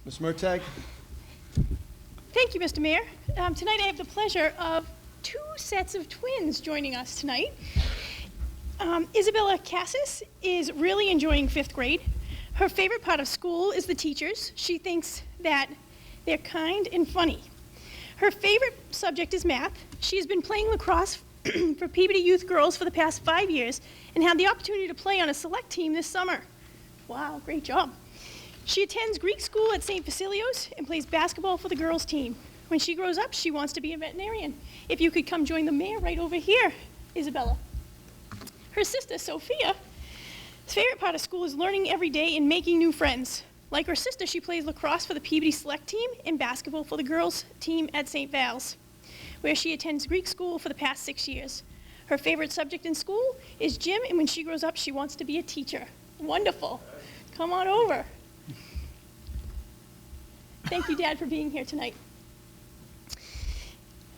Ms. Murtagh? Thank you, Mr. Mayor. Tonight I have the pleasure of two sets of twins joining us tonight. Isabella Cassis is really enjoying 5th grade. Her favorite part of school is the teachers. She thinks that they're kind and funny. Her favorite subject is math. She's been playing lacrosse for Peabody Youth Girls for the past 5 years and had the opportunity to play on a select team this summer. Wow, great job. She attends Greek school at St. Facilios and plays basketball for the girls' team. When she grows up, she wants to be a veterinarian. If you could come join the mayor right over here, Isabella. Her sister, Sophia's favorite part of school is learning every day and making new friends. Like her sister, she plays lacrosse for the Peabody Select team and basketball for the girls' team at St. Val's, where she attends Greek school for the past 6 years. Her favorite subject in school is gym, and when she grows up, she wants to be a teacher. Wonderful. Come on over. Thank you, Dad, for being here tonight.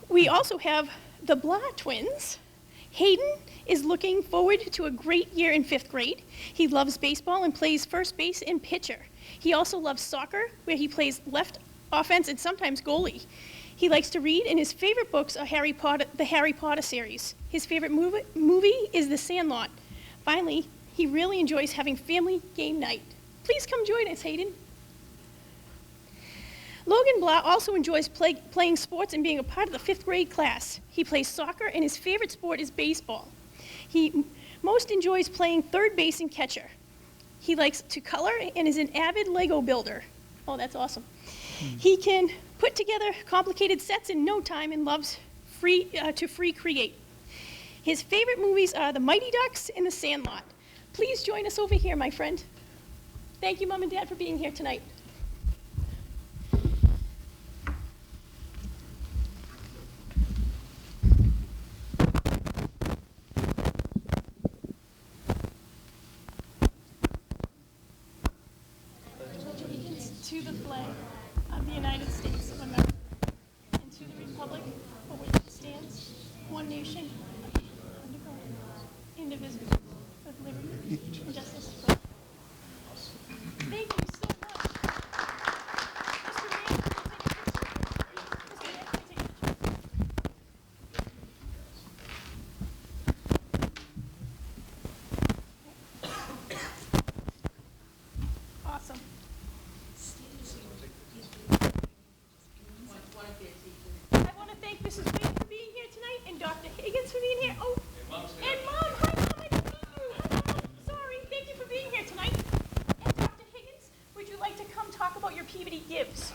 We also have the Blah twins. Hayden is looking forward to a great year in 5th grade. He loves baseball and plays first base and pitcher. He also loves soccer, where he plays left offense and sometimes goalie. He likes to read, and his favorite books are the Harry Potter series. His favorite movie is The Sandlot. Finally, he really enjoys having family game night. Please come join us, Hayden. Logan Blah also enjoys playing sports and being a part of the 5th grade class. He plays soccer, and his favorite sport is baseball. He most enjoys playing third base and catcher. He likes to color and is an avid Lego builder. Oh, that's awesome. He can put together complicated sets in no time and loves to free create. His favorite movies are The Mighty Ducks and The Sandlot. Please join us over here, my friend. Thank you, Mom and Dad, for being here tonight. To the flag of the United States of America and to the republic for which it stands, one nation, under God, indivisible, with liberty and justice for all. Thank you so much. Mr. Mayor, can I take a picture? Mr. Mayor, can I take a picture? Awesome. I want to thank Mrs. Wade for being here tonight and Dr. Higgins for being here. Oh, and Mom, hi Mom, I didn't meet you. Hi Mom, sorry, thank you for being here tonight. And Dr. Higgins, would you like to come talk about your Peabody Gives?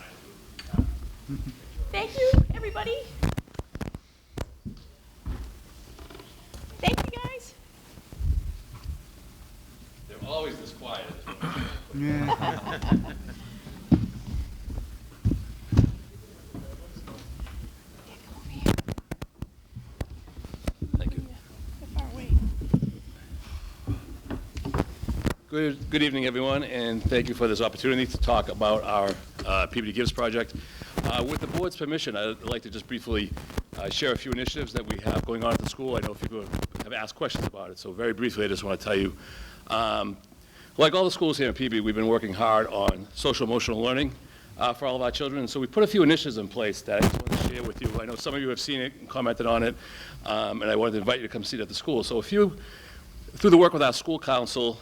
Thank you, everybody. Thank you, guys. They're always this quiet. Thank you. They're far away. Good evening, everyone, and thank you for this opportunity to talk about our Peabody Gives project. With the board's permission, I'd like to just briefly share a few initiatives that we have going on at the school. I know people have asked questions about it, so very briefly, I just want to tell you, like all the schools here in Peabody, we've been working hard on social-emotional learning for all of our children, and so we put a few initiatives in place that I just want to share with you. I know some of you have seen it and commented on it, and I wanted to invite you to come see it at the school. So through the work with our school council,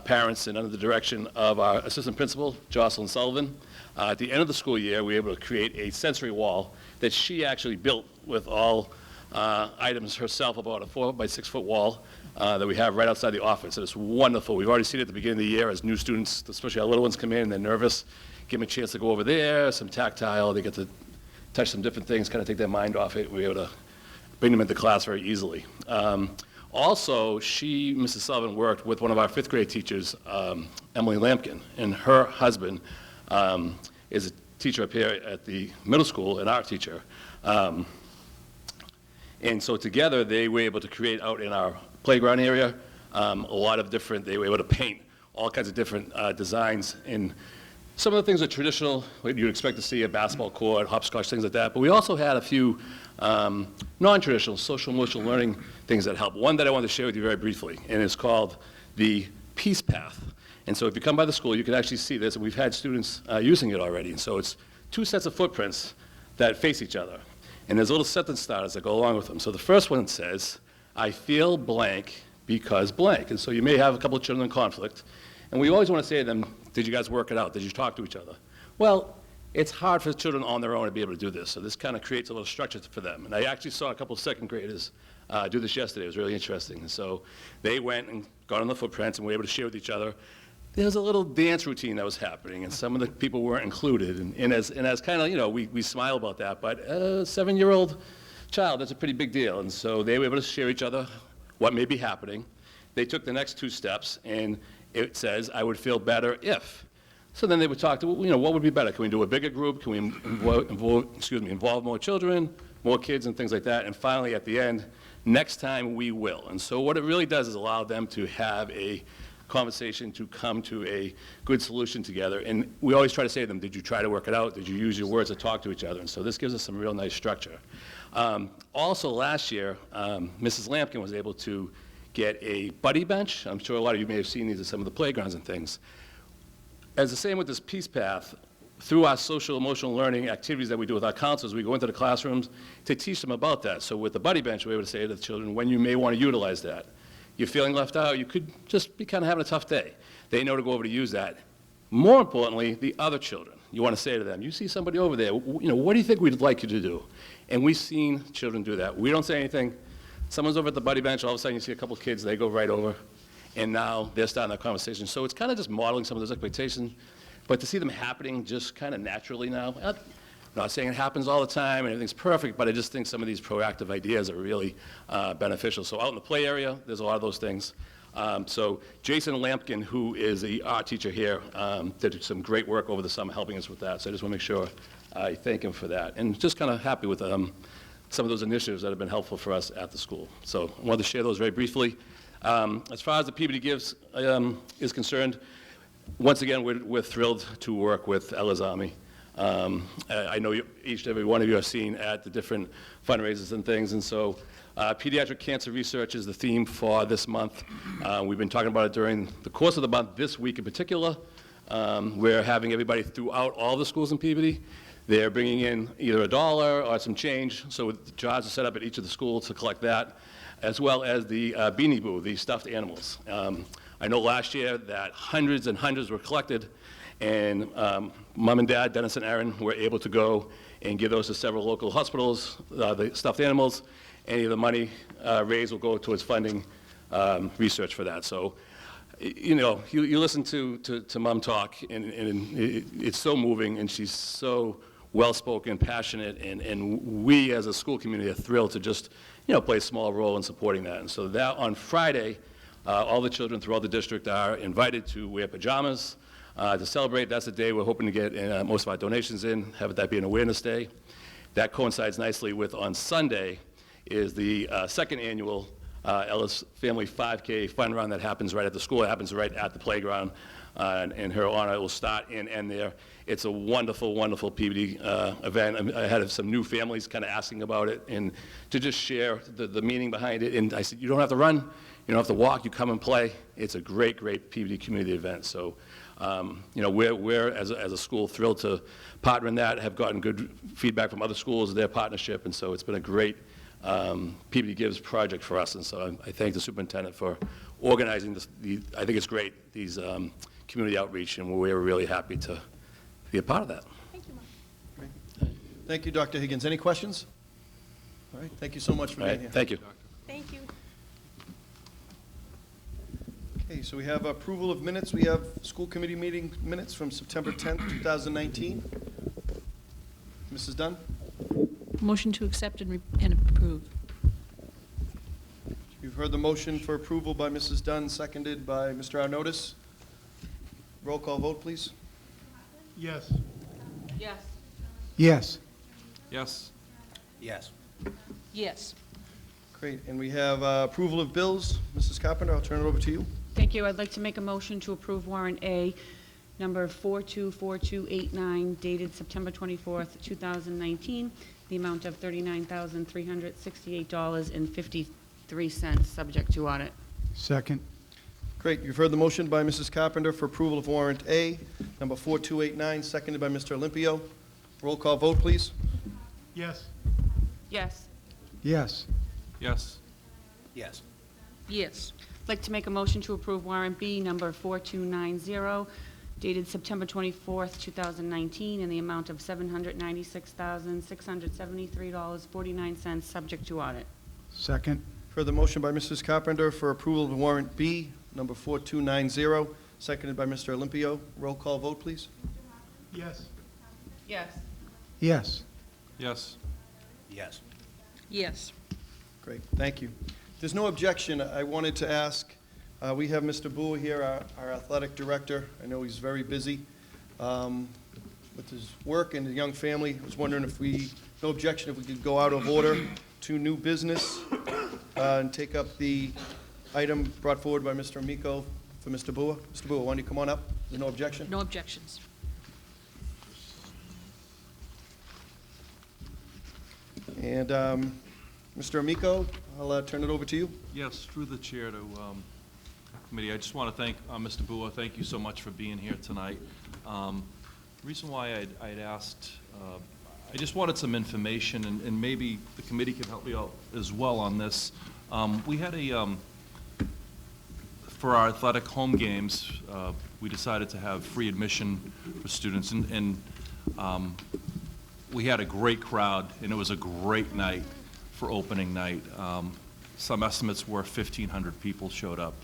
parents, and under the direction of our assistant principal, Jocelyn Sullivan, at the end of the school year, we were able to create a sensory wall that she actually built with all items herself, about a 4 by 6 foot wall that we have right outside the office. And it's wonderful. We've already seen it at the beginning of the year as new students, especially our little ones, come in and they're nervous. Give them a chance to go over there, some tactile. They get to touch some different things, kind of take their mind off it. We're able to bring them into class very easily. Also, Mrs. Sullivan, worked with one of our 5th grade teachers, Emily Lampkin, and her husband is a teacher up here at the middle school, an art teacher. And so together, they were able to create out in our playground area a lot of different, they were able to paint all kinds of different designs. And some of the things are traditional, what you'd expect to see, a basketball court, hopscotch, things like that. But we also had a few non-traditional social-emotional learning things that help. One that I wanted to share with you very briefly, and it's called the Peace Path. And so if you come by the school, you can actually see this, and we've had students using it already. And so it's two sets of footprints that face each other. And there's little sentence starters that go along with them. So the first one says, I feel blank because blank. And so you may have a couple of children in conflict. And we always want to say to them, did you guys work it out? Did you talk to each other? Well, it's hard for children on their own to be able to do this. So this kind of creates a little structure for them. And I actually saw a couple of second graders do this yesterday. It was really interesting. And so they went and got on the footprints and were able to share with each other. There was a little dance routine that was happening, and some of the people weren't included. And as kind of, you know, we smile about that, but a 7-year-old child, that's a pretty big deal. And so they were able to share each other what may be happening. They took the next 2 steps, and it says, I would feel better if. So then they would talk to, you know, what would be better? Can we do a bigger group? Can we involve more children, more kids, and things like that? And finally, at the end, next time we will. And so what it really does is allow them to have a conversation, to come to a good solution together. And we always try to say to them, did you try to work it out? Did you use your words to talk to each other? And so this gives us some real nice structure. Also last year, Mrs. Lampkin was able to get a buddy bench. I'm sure a lot of you may have seen these at some of the playgrounds and things. As the same with this Peace Path, through our social emotional learning activities that we do with our counselors, we go into the classrooms to teach them about that. So with the buddy bench, we're able to say to the children when you may want to utilize that. You're feeling left out, you could just be kind of having a tough day. They know to go over to use that. More importantly, the other children. You want to say to them, you see somebody over there, you know, what do you think we'd like you to do? And we've seen children do that. We don't say anything. Someone's over at the buddy bench, all of a sudden you see a couple of kids, they go right over, and now they're starting that conversation. So it's kind of just modeling some of those expectations, but to see them happening just kind of naturally now. I'm not saying it happens all the time and everything's perfect, but I just think some of these proactive ideas are really beneficial. So out in the play area, there's a lot of those things. So Jason Lampkin, who is the art teacher here, did some great work over the summer helping us with that. So I just want to make sure I thank him for that. And just kind of happy with some of those initiatives that have been helpful for us at the school. So I wanted to share those very briefly. As far as the Peabody Gives is concerned, once again, we're thrilled to work with Elizami. I know each and every one of you have seen at the different fundraisers and things, and so pediatric cancer research is the theme for this month. We've been talking about it during the course of the month, this week in particular. We're having everybody throughout all the schools in Peabody. They're bringing in either $1 or some change, so jobs are set up at each of the schools to collect that, as well as the Beanie Boo, the stuffed animals. I know last year that hundreds and hundreds were collected, and Mom and Dad, Dennis and Aaron, were able to go and give those to several local hospitals, the stuffed animals. Any of the money raised will go towards funding research for that. So, you know, you listen to Mom talk, and it's so moving, and she's so well-spoken, passionate, and we as a school community are thrilled to just, you know, play a small role in supporting that. And so that on Friday, all the children throughout the district are invited to wear pajamas to celebrate. That's the day we're hoping to get most of our donations in, have that be an awareness day. That coincides nicely with on Sunday is the second annual Ellis Family 5K Fun Run that happens right at the school. It happens right at the playground. In her honor, it will start and end there. It's a wonderful, wonderful Peabody event. I had some new families kind of asking about it, and to just share the meaning behind it. And I said, you don't have to run, you don't have to walk, you come and play. It's a great, great Peabody community event. So, you know, we're as a school thrilled to partner in that, have gotten good feedback from other schools, their partnership, and so it's been a great Peabody Gives project for us. And so I thank the superintendent for organizing this. I think it's great, these community outreach, and we're really happy to be a part of that. Thank you, Mark. Great. Thank you, Dr. Higgins. Any questions? All right, thank you so much for All being right, here. thank you. Thank you. Okay, so we have approval of minutes. We have school committee meeting minutes from September 10th, 2019. Mrs. Dunn? Motion to accept and approve. You've heard the motion for approval by Mrs. Dunn, seconded by Mr. Arnottis. Roll call vote, please. Yes. Yes. Yes. Yes. Yes. Yes. Great, and we have approval of bills. Mrs. Carpenter, I'll turn it over to you. Thank you. I'd like to make a motion to approve warrant A, number 424289, dated September 24th, 2019, the amount of $39,368.53, subject to audit. Second. Great. You've heard the motion by Mrs. Carpenter for approval of warrant A, number 4289, seconded by Mr. Olympio. Roll call vote, please. Yes. Yes. Yes. Yes. Yes. Yes. I'd like to make a motion to approve warrant B number 4290, dated September 24th, 2019, in the amount of $796,673.49, subject to audit. Second. Heard the motion by Mrs. Carpenter for approval of warrant B, number 4290, seconded by Mr. Olympio. Roll call vote, please. Yes. Yes. Yes. Yes. Yes. Yes. Great, thank you. If there's no objection, I wanted to ask, we have Mr. Bua here, our athletic director. I know he's very busy with his work and a young family. I was wondering if no objection, if we could go out of order to new business and take up the item brought forward by Mr. Amico for Mr. Bua. Mr. Bua, why don't you come on up? There's no objection? No objections. And Mr. Amico, I'll turn it over to you. Yes, through the chair to committee, I just want to thank Mr. Bua. Thank you so much for being here tonight. The reason why I'd asked, I just wanted some information, and maybe the committee can help me out as well on this. We had for our athletic home games, we decided to have free admission for students, and we had a great crowd, and it was a great night for opening night. Some estimates were 1,500 people showed up,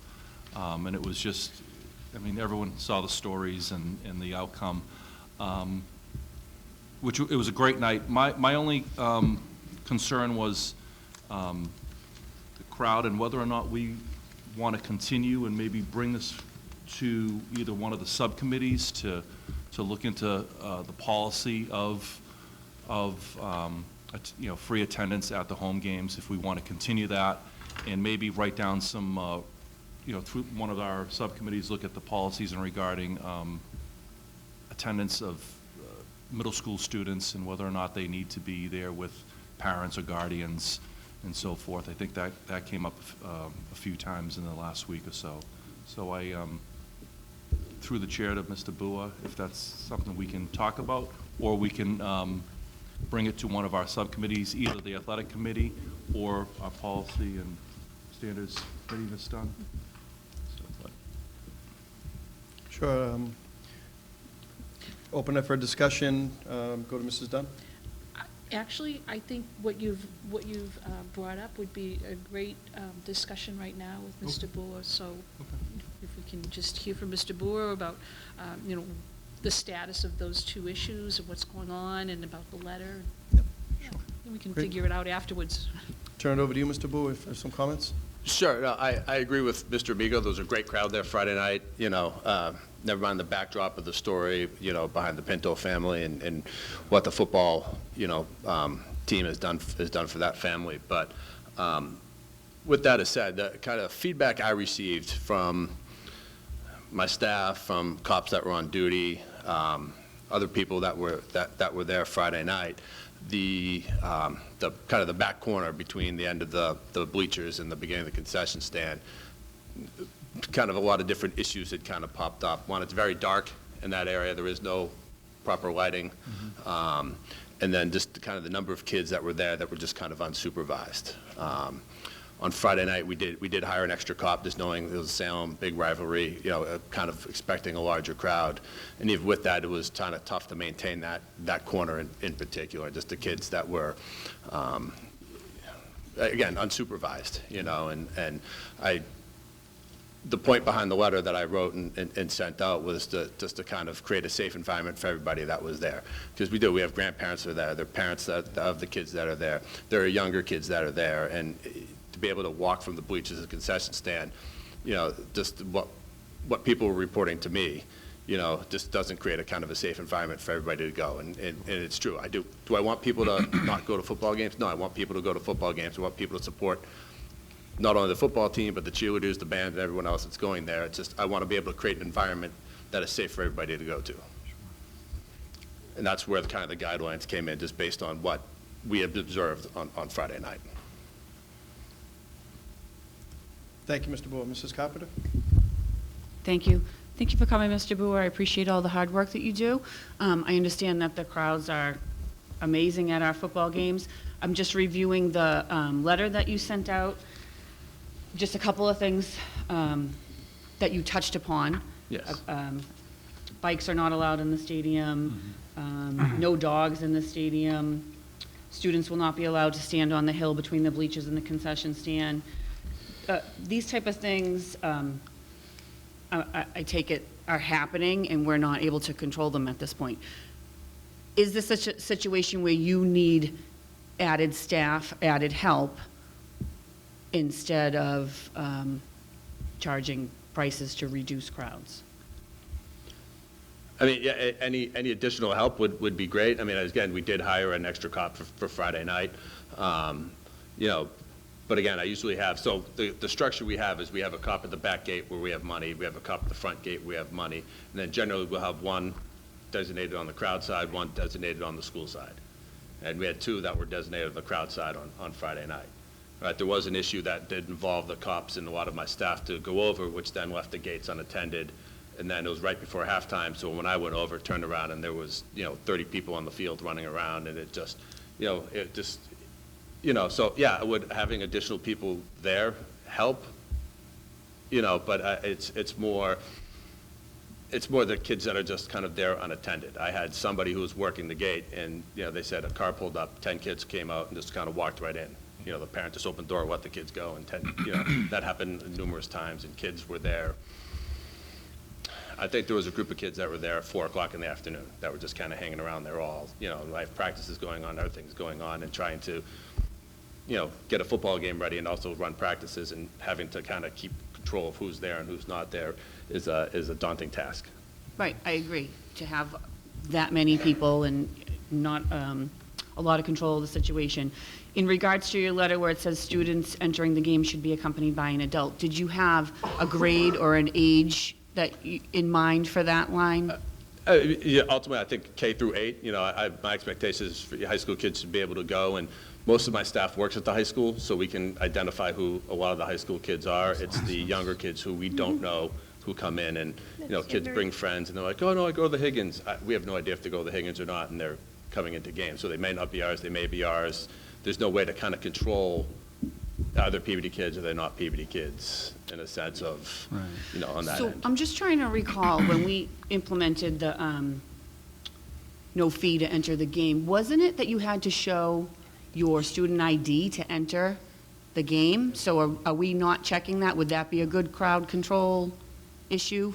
and it was just, I mean, everyone saw the stories and the outcome, which it was a great night. My only concern was the crowd and whether or not we want to continue and maybe bring this to either one of the subcommittees to look into the policy of free attendance at the home games, if we want to continue that, and maybe write down some, through one of our subcommittees, look at the policies and regarding attendance of middle school students and whether or not they need to be there with parents or guardians and so forth. I think that came up a few times in the last week or so. So I, through the chair to Mr. Bua, if that's something we can talk about, or we can bring it to one of our subcommittees, either the athletic committee or our policy and standards committee, Ms. Dunn. Sure. Open it for discussion. Go to Mrs. Dunn. Actually, I think what you've brought up would be a great discussion right now with Mr. Bua. So if we can just hear from Mr. Bua about, the status of those two issues and what's going on and about the letter. Yep, Yeah, and we can Great. figure it out afterwards. Turn it over to you, Mr. Bua, if there's some comments. Sure, no, I agree with Mr. Amigo. There was a great crowd there Friday night, never mind the backdrop of the story, behind the Pinto family and what the football, team has done for that family. But with that said, the kind of feedback I received from my staff, from cops that were on duty, other people that were there Friday night, the kind of the back corner between the end of the bleachers and the beginning of the concession stand, kind of a lot of different issues had kind of popped up. One, it's very dark in that area. There is no proper lighting. And then just kind of the number of kids that were there that were just kind of unsupervised. On Friday night, we did hire an extra cop, just knowing it was a Salem, big rivalry, kind of expecting a larger crowd. And even with that, it was kind of tough to maintain that corner in particular, just the kids that were, again, unsupervised, and the point behind the letter that I wrote and sent out was just to kind of create a safe environment for everybody that was there. Because we have grandparents that are there, there are parents of the kids that are there, there are younger kids that are there, and to be able to walk from the bleachers to the concession stand, just what people were reporting to me, just doesn't create a kind of a safe environment for everybody to go. And it's true. I do. Do I want people to not go to football games? No, I want people to go to football games. I want people to support not only the football team, but the cheerleaders, the band, and everyone else that's going there. It's just, I want to be able to create an environment that is safe for everybody to go to. And that's where kind of the guidelines came in, just based on what we had observed on Friday night. Thank you, Mr. Bua. Mrs. Carpenter? Thank you. Thank you for coming, Mr. Boer. I appreciate all the hard work that you do. I understand that the crowds are amazing at our football games. I'm just reviewing the letter that you sent out. Just a couple of things that you touched upon. Yes. Bikes are not allowed in the stadium, no dogs in the stadium. Students will not be allowed to stand on the hill between the bleachers and the concession stand. These type of things, I take it, are happening, and we're not able to control them at this point. Is this such a situation where you need added staff, added help, instead of charging prices to reduce crowds? I mean, yeah, any additional help would be great. I mean, again, we did hire an extra cop for Friday night. You know, but again, I usually have, so the structure we have is we have a cop at the back gate where we have money, we have a cop at the front gate where we have money, and then generally we'll have one designated on the crowd side, one designated on the school side. And we had two that were designated on the crowd side on Friday night. Right, there was an issue that did involve the cops and a lot of my staff to go over, which then left the gates unattended. And then it was right before halftime, so when I went over, turned around, and there was, 30 people on the field running around, and it just, so yeah, having additional people there help, but it's more the kids that are just kind of there unattended. I had somebody who was working the gate, and, they said a car pulled up, 10 kids came out and just kind of walked right in. The parent just opened the door, let the kids go, and that happened numerous times, and kids were there. I think there was a group of kids that were there at 4 o'clock in the afternoon that were just kind of hanging around there all, live practices going on, other things going on, and trying to, get a football game ready and also run practices, and having to kind of keep control of who's there and who's not there is a daunting task. Right, I agree. To have that many people and not a lot of control of the situation. In regards to your letter where it says students entering the game should be accompanied by an adult, did you have a grade or an age in mind for that line? Yeah, ultimately, I think K through 8. My expectation is for high school kids to be able to go, and most of my staff works at the high school, so we can identify who a lot of the high school kids are. It's the younger kids who we don't know who come in, and kids bring friends, and they're like, "Oh no, I go to the Higgins." We have no idea if they go to the Higgins or not, and they're coming into games, so they may not be ours, they may be ours. There's no way to kind of control are they Peabody kids or they're not Peabody kids, in a sense of, on that So end. I'm just trying to recall when we implemented the no fee to enter the game, wasn't it that you had to show your student ID to enter the game? So are we not checking that? Would that be a good crowd control issue?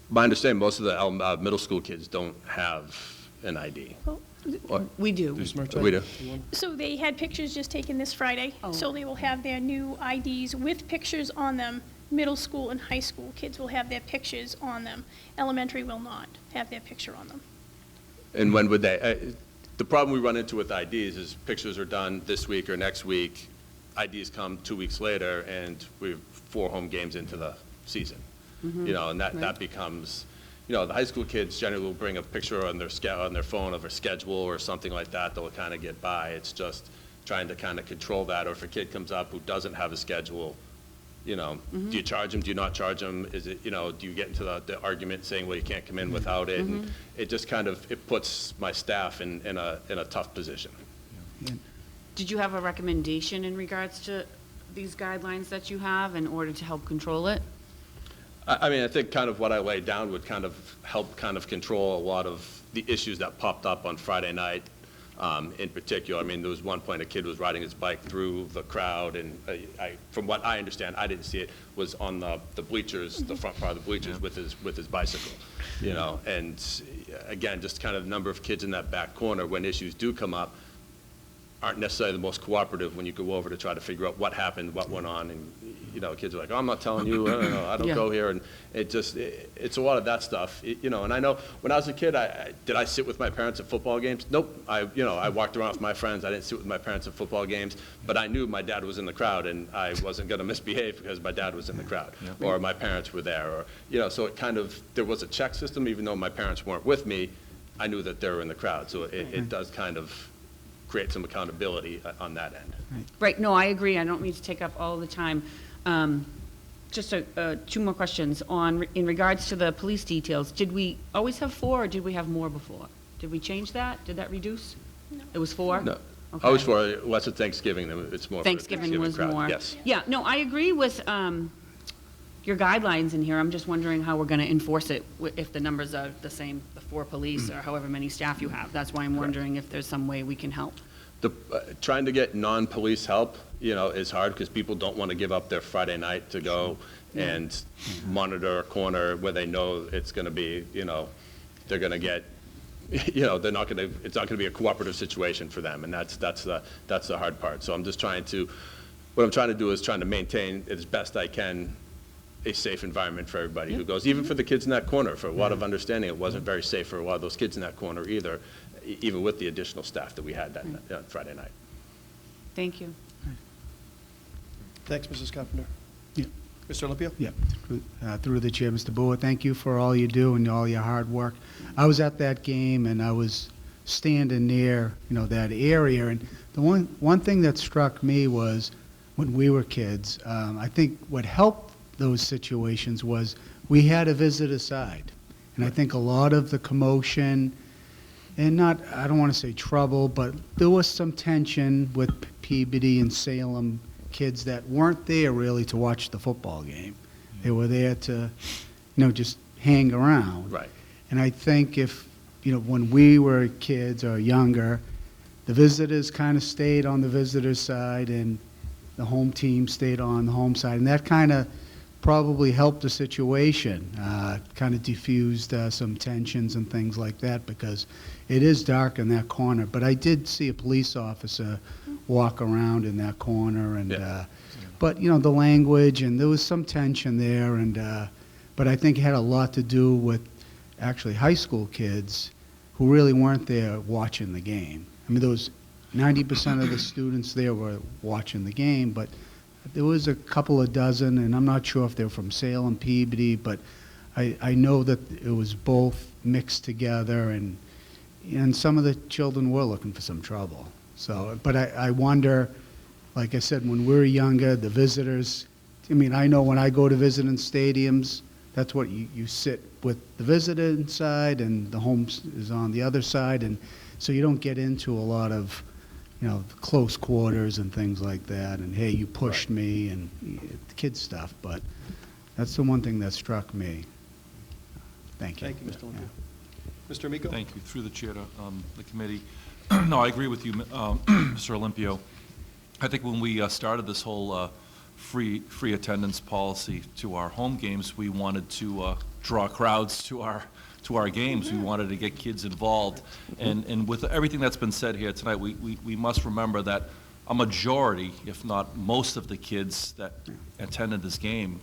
My understanding, most of the middle school kids don't have an ID. Or- We do. We do. So they had pictures just taken this Friday, so they will have their new IDs with pictures on them. Middle school and high school kids will have their pictures on them. Elementary will not have their picture on them. And when would they? The problem we run into with IDs is pictures are done this week or next week. IDs come 2 weeks later, and we're 4 home games into the season. And that becomes, the high school kids generally will bring a picture on their phone of a schedule or something like that. They'll kind of get by. It's just trying to kind of control that. Or if a kid comes up who doesn't have a schedule, do you charge them? Do you not charge them? Is it, do you get into the argument saying, well, you can't come in without it? And it just kind of, it puts my staff in a tough position. Did you have a recommendation in regards to these guidelines that you have in order to help control it? I mean, I think kind of what I laid down would kind of help kind of control a lot of the issues that popped up on Friday night in particular. I mean, there was one point a kid was riding his bike through the crowd, and from what I understand, I didn't see it, was on the bleachers, the front part of the bleachers with his bicycle, and again, just kind of the number of kids in that back corner when issues do come up aren't necessarily the most cooperative when you go over to try to figure out what happened, what went on, and kids are like, oh, I'm not telling you, I don't go here, and it's a lot of that stuff, and I know when I was a kid, did I sit with my parents at football games? Nope. I walked around with my friends. I didn't sit with my parents at football games, but I knew my dad was in the crowd, and I wasn't going to misbehave because my dad was in the crowd, or my parents were there, or so it kind of, there was a check system, even though my parents weren't with me. I knew that they were in the crowd, so it does kind of create some accountability on that end. Right, no, I agree. I don't mean to take up all the time. Just two more questions in regards to the police details. Did we always have 4 or did we have more before? Did we change that? Did that reduce? No. It was 4? No. Okay. Always for, less of Thanksgiving, it's more for the Thanksgiving was crowd. more. Yes. Yeah, no, I agree with your guidelines in here. I'm just wondering how we're going to enforce it if the numbers are the same, the 4 police or however many staff you have. That's why I'm wondering if there's some way we can help. Trying to get non-police help, is hard because people don't want to give up their Friday night to go and monitor a corner where they know it's going to be, they're going to get, they're not going to, it's not going to be a cooperative situation for them, and that's the hard part. So I'm just what I'm trying to do is trying to maintain as best I can a safe environment for everybody who goes, even for the kids in that corner. For a lot of understanding, it wasn't very safe for a lot of those kids in that corner either, even with the additional staff that we had that Friday night. Thank you. Thanks, Mrs. Carpenter. Yeah. Mr. Olympio? Yeah, through the chair, Mr. Boer, thank you for all you do and all your hard work. I was at that game, and I was standing near, that area, and the one thing that struck me was when we were kids, I think what helped those situations was we had a visitor side, and I think a lot of the commotion, and I don't want to say trouble, but there was some tension with Peabody and Salem kids that weren't there really to watch the football game. They were there to, just hang around. Right. And I think if, when we were kids or younger, the visitors kind of stayed on the visitors' side and the home team stayed on the home side. And that kind of probably helped the situation, kind of diffused some tensions and things like that, because it is dark in that corner. But I did see a police officer walk around in that corner, and but the language, and there was some tension there, and but I think it had a lot to do with actually high school kids who really weren't there watching the game. I mean, there was 90% of the students there were watching the game, but there was a couple of dozen, and I'm not sure if they're from Salem, Peabody, but I know that it was both mixed together, and some of the children were looking for some trouble. So, but I wonder, like I said, when we were younger, the visitors, I know when I go to visit in stadiums, that's what you sit with the visitor inside, and the home is on the other side, and so you don't get into a lot of, close quarters and things like that, and hey, you pushed me, and kid stuff, but that's the one thing that struck me. Thank you. Thank you, Mr. Olympio. Mr. Amico? Thank you. Through the chair to the committee. No, I agree with you, Mr. Olympio. I think when we started this whole free attendance policy to our home games, we wanted to draw crowds to our games. We wanted to get kids involved. And with everything that's been said here tonight, we must remember that a majority, if not most of the kids that attended this game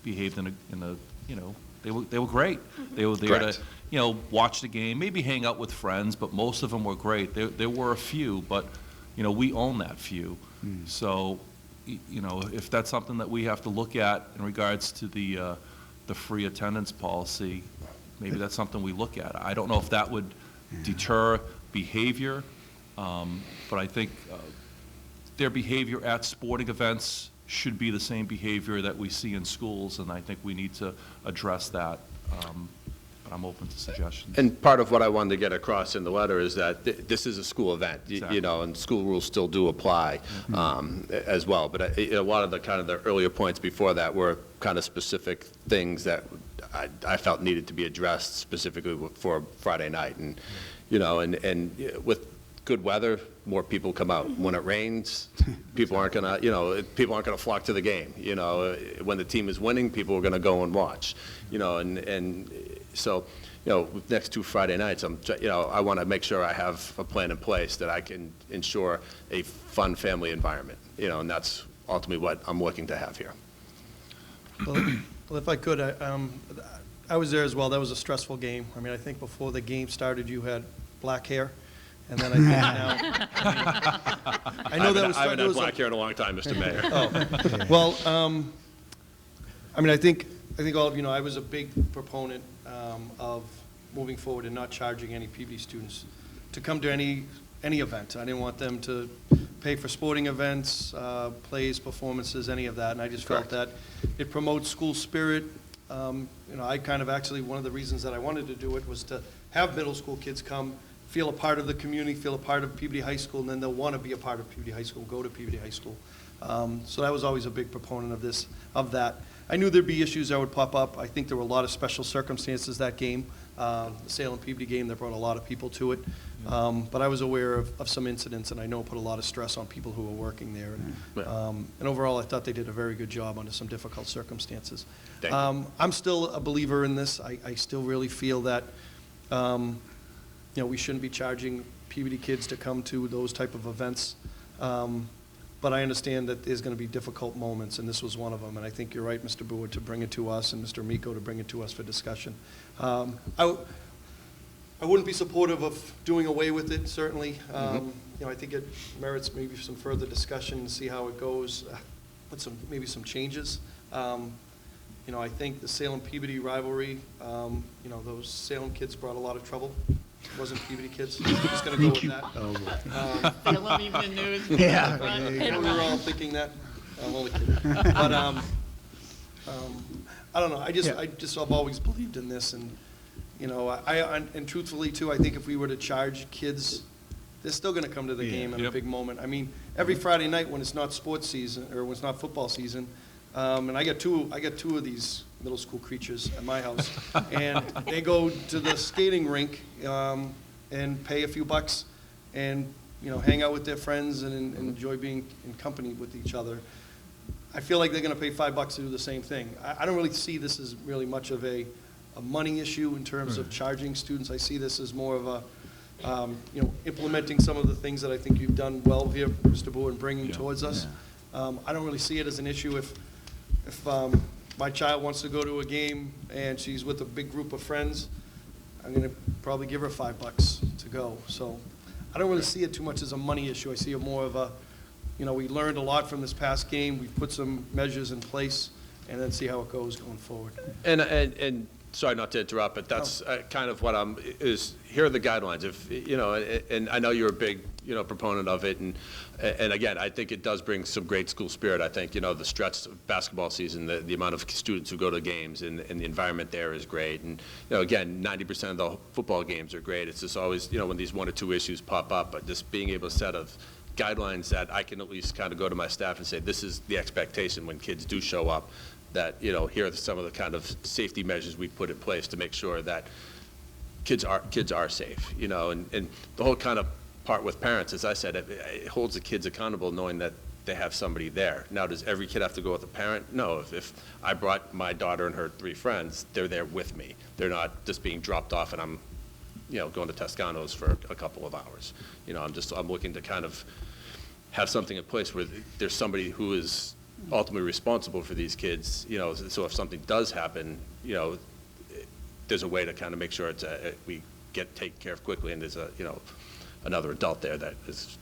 behaved in a they were great. They were there Correct. to, watch the game, maybe hang out with friends, but most of them were great. There were a few, but, we own that few. So, if that's something that we have to look at in regards to the free attendance policy, maybe that's something we look at. I don't know if that would deter behavior, but I think their behavior at sporting events should be the same behavior that we see in schools, and I think we need to address that. But I'm open to suggestions. And part of what I wanted to get across in the letter is that this is a school event, Exactly. and school rules still do apply as well. But a lot of the earlier points before that were kind of specific things that I felt needed to be addressed specifically for Friday night. And, and with good weather, more people come out. When it rains, people aren't going to flock to the game. When the team is winning, people are going to go and watch. And so, next 2 Friday nights, I want to make sure I have a plan in place that I can ensure a fun family environment. And that's ultimately what I'm looking to have here. Well, if I could, I was there as well. That was a stressful game. I think before the game started, you had black hair. And then I think now, I know that was. I haven't had was black hair in a long time, Mr. Mayor. Oh, well, I think all of I was a big proponent of moving forward and not charging any PB students to come to any any event. I didn't want them to pay for sporting events, plays, performances, any of that. And I just felt that it promotes school spirit. I kind of actually, one of the reasons that I wanted to do it was to have middle school kids come, feel a part of the community, feel a part of Peabody High School, and then they'll want to be a part of Peabody High School, go to Peabody High School. So that was always a big proponent of that. I knew there'd be issues that would pop up. I think there were a lot of special circumstances that game, the Salem-Peabody game that brought a lot of people to it. But I was aware of some incidents, and I know it put a lot of stress on people who were working there. And overall, I thought they did a very good job under some difficult circumstances. I'm still a believer in this. I still really feel that we shouldn't be charging Peabody kids to come to those type of events. But I understand that there's going to be difficult moments, and this was one of them. And I think you're right, Mr. Boer, to bring it to us, and Mr. Miko to bring it to us for discussion. I wouldn't be supportive of doing away with it, certainly. I think it merits maybe some further discussion and see how it goes, with maybe some changes. I think the Salem-Peabody rivalry, those Salem kids brought a lot of trouble. It wasn't Peabody kids. I'm just going to go with that. I love evening news. Yeah. We were all thinking that. I'm only kidding. But I don't know. I've always believed in this, and and truthfully too, I think if we were to charge kids, they're still going to come to the game in a big moment. I mean, every Friday night when it's not sports season or when it's not football season, and I got two of these middle school creatures at my house, and they go to the skating rink and pay a few bucks, and hang out with their friends and enjoy being in company with each other. I feel like they're going to pay $5 to do the same thing. I don't really see this as really much of a money issue in terms of charging students. I see this as more of a implementing some of the things that I think you've done well here, Mr. Boer, and bringing towards us. I don't really see it as an issue if my child wants to go to a game and she's with a big group of friends. I'm going to probably give her $5 to go. So I don't really see it too much as a money issue. I see it more of a, we learned a lot from this past game. We've put some measures in place, and then see how it goes going forward. And sorry not to interrupt, but that's kind of what here are the guidelines. And I know you're a big, proponent of it, and again, I think it does bring some great school spirit. I think, the stretch of basketball season, the amount of students who go to games, and the environment there is great. And, again, 90% of the football games are great. It's just always, when these one or two issues pop up, but just being able to set of guidelines that I can at least kind of go to my staff and say, this is the expectation when kids do show up, that, here are some of the kind of safety measures we put in place to make sure that kids are safe, and the whole kind of part with parents, as I said, it holds the kids accountable knowing that they have somebody there. Now, does every kid have to go with a parent? No. If I brought my daughter and her 3 friends, they're there with me. They're not just being dropped off and I'm, going to Toscano's for a couple of hours. I'm looking to kind of have something in place where there's somebody who is ultimately responsible for these kids, so if something does happen, there's a way to kind of make sure we get taken care of quickly, and there's another adult there that is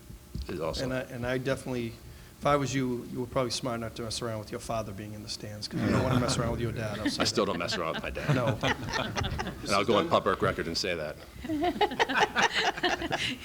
also. And I definitely, if I was you, you were probably smart not to mess around with your father being in the stands, because you don't want to mess around with your dad. I still don't mess around with my dad. No. And I'll go on public record and say that.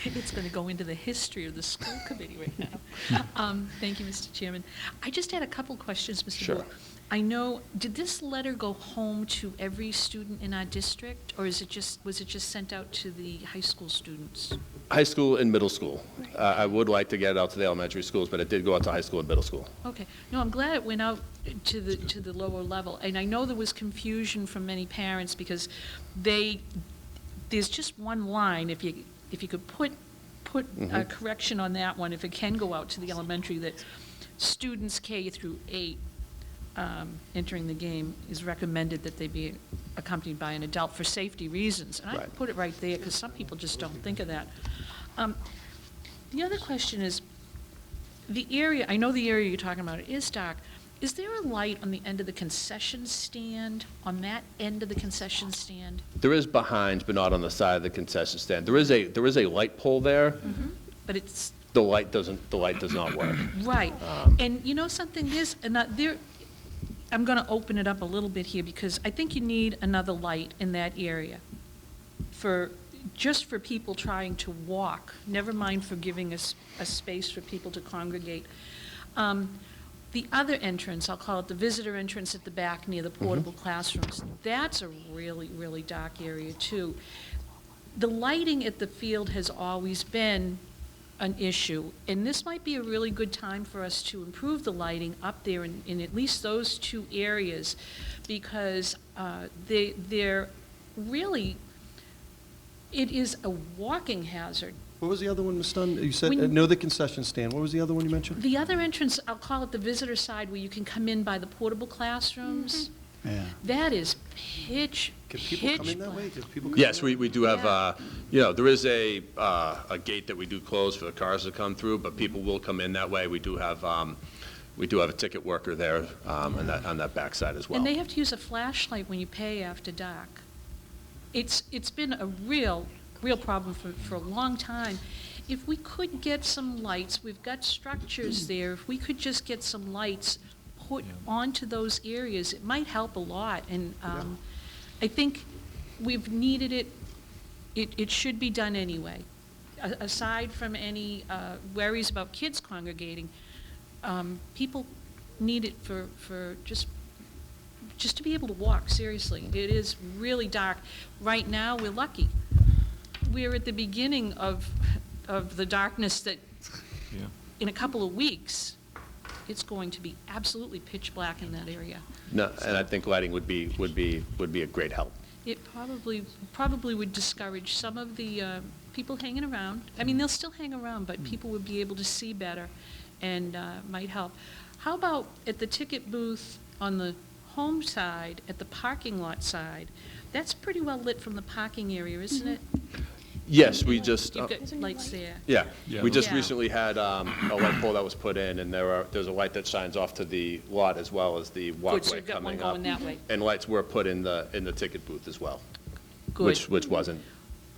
It's going to go into the history of the school committee right now. Thank you, Mr. Chairman. I just had a couple questions, Mr. Sure. Boer. I know, did this letter go home to every student in our district, or was it just sent out to the high school students? High school and middle school. I would like to get it out to the elementary schools, but it did go out to high school and middle school. Okay. No, I'm glad it went out to the lower level. And I know there was confusion from many parents because there's just one line, if you could put a correction on that one, if it can go out to the elementary, that students K through 8 entering the game is recommended that they be accompanied by an adult for safety reasons. And I put it right there because some people just don't think of that. The other question is, the area, I know the area you're talking about is dark. Is there a light on the end of the concession stand, on that end of the concession stand? There is behind, but not on the side of the concession stand. There is a light pole there. But it's... The light does not work. Right. And you know something, I'm going to open it up a little bit here because I think you need another light in that area for just for people trying to walk, never mind for giving us a space for people to congregate. The other entrance, I'll call it the visitor entrance at the back near the portable classrooms, that's a really, really dark area too. The lighting at the field has always been an issue, and this might be a really good time for us to improve the lighting up there in at least those two areas, because they're really, it is a walking hazard. What was the other one, Ms. Dunn? You said, When- no, the concession stand. What was the other one you mentioned? The other entrance, I'll call it the visitor side, where you can come in by the portable classrooms. Yeah. That is pitch Can people come in that black. way? Can people come Yes, in that we do have, there is a gate that we do close for the cars to come through, but people will come in that way. We do have a ticket worker there on that backside as well. And they have to use a flashlight when you pay after dark. It's been a real problem for a long time. If we could get some lights, we've got structures there, if we could just get some lights put onto those areas, it might help a lot. And I think we've needed it, it should be done anyway. Aside from any worries about kids congregating, people need it for just to be able to walk, seriously. It is really dark. Right now, we're lucky. We're at the beginning of the darkness that in a couple of weeks, it's going to be absolutely pitch black in that area. No, and I think lighting would be a great help. It probably would discourage some of the people hanging around. I mean, they'll still hang around, but people would be able to see better and might help. How about at the ticket booth on the home side, at the parking lot side? That's pretty well lit from the parking area, isn't it? Yes, we just, You've got lights there. yeah, we just Yeah. recently had a light pole that was put in, and there's a light that shines off to the lot as well as the Good, so walkway you've got one coming up. going that way. And lights were put in the ticket booth as well. Good. Which wasn't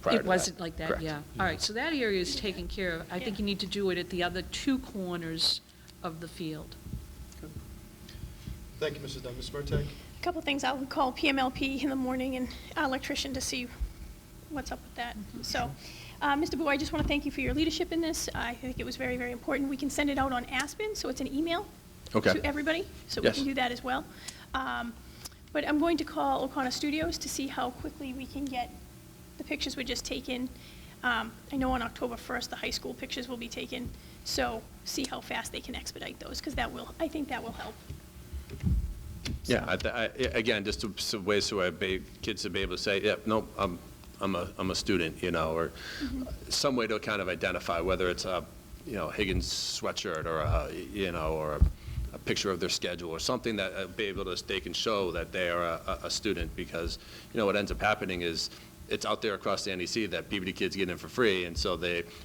prior to It that. wasn't like that, Correct. yeah. All right, so that area is taken care of. I think you need to do it at the other two corners of the field. Thank you, Mrs. Dunn. Ms. Murtagh? A couple things, I'll call PMLP in the morning and our electrician to see what's up with that. So, Mr. Bowe, I just want to thank you for your leadership in this. I think it was very, very important. We can send it out on Aspen, so it's an email Okay. to everybody, so we Yes. can do that as well. But I'm going to call O'Connor Studios to see how quickly we can get the pictures were just taken. I know on October 1st, the high school pictures will be taken, so see how fast they can expedite those, because I think that will help. Yeah, again, just some ways so kids to be able to say, yeah, no, I'm a student, or some way to kind of identify whether it's a, Higgins sweatshirt or a picture of their schedule or something that they can show that they are a student, because, what ends up happening is it's out there across the NEC that Peabody kids get in for free, and so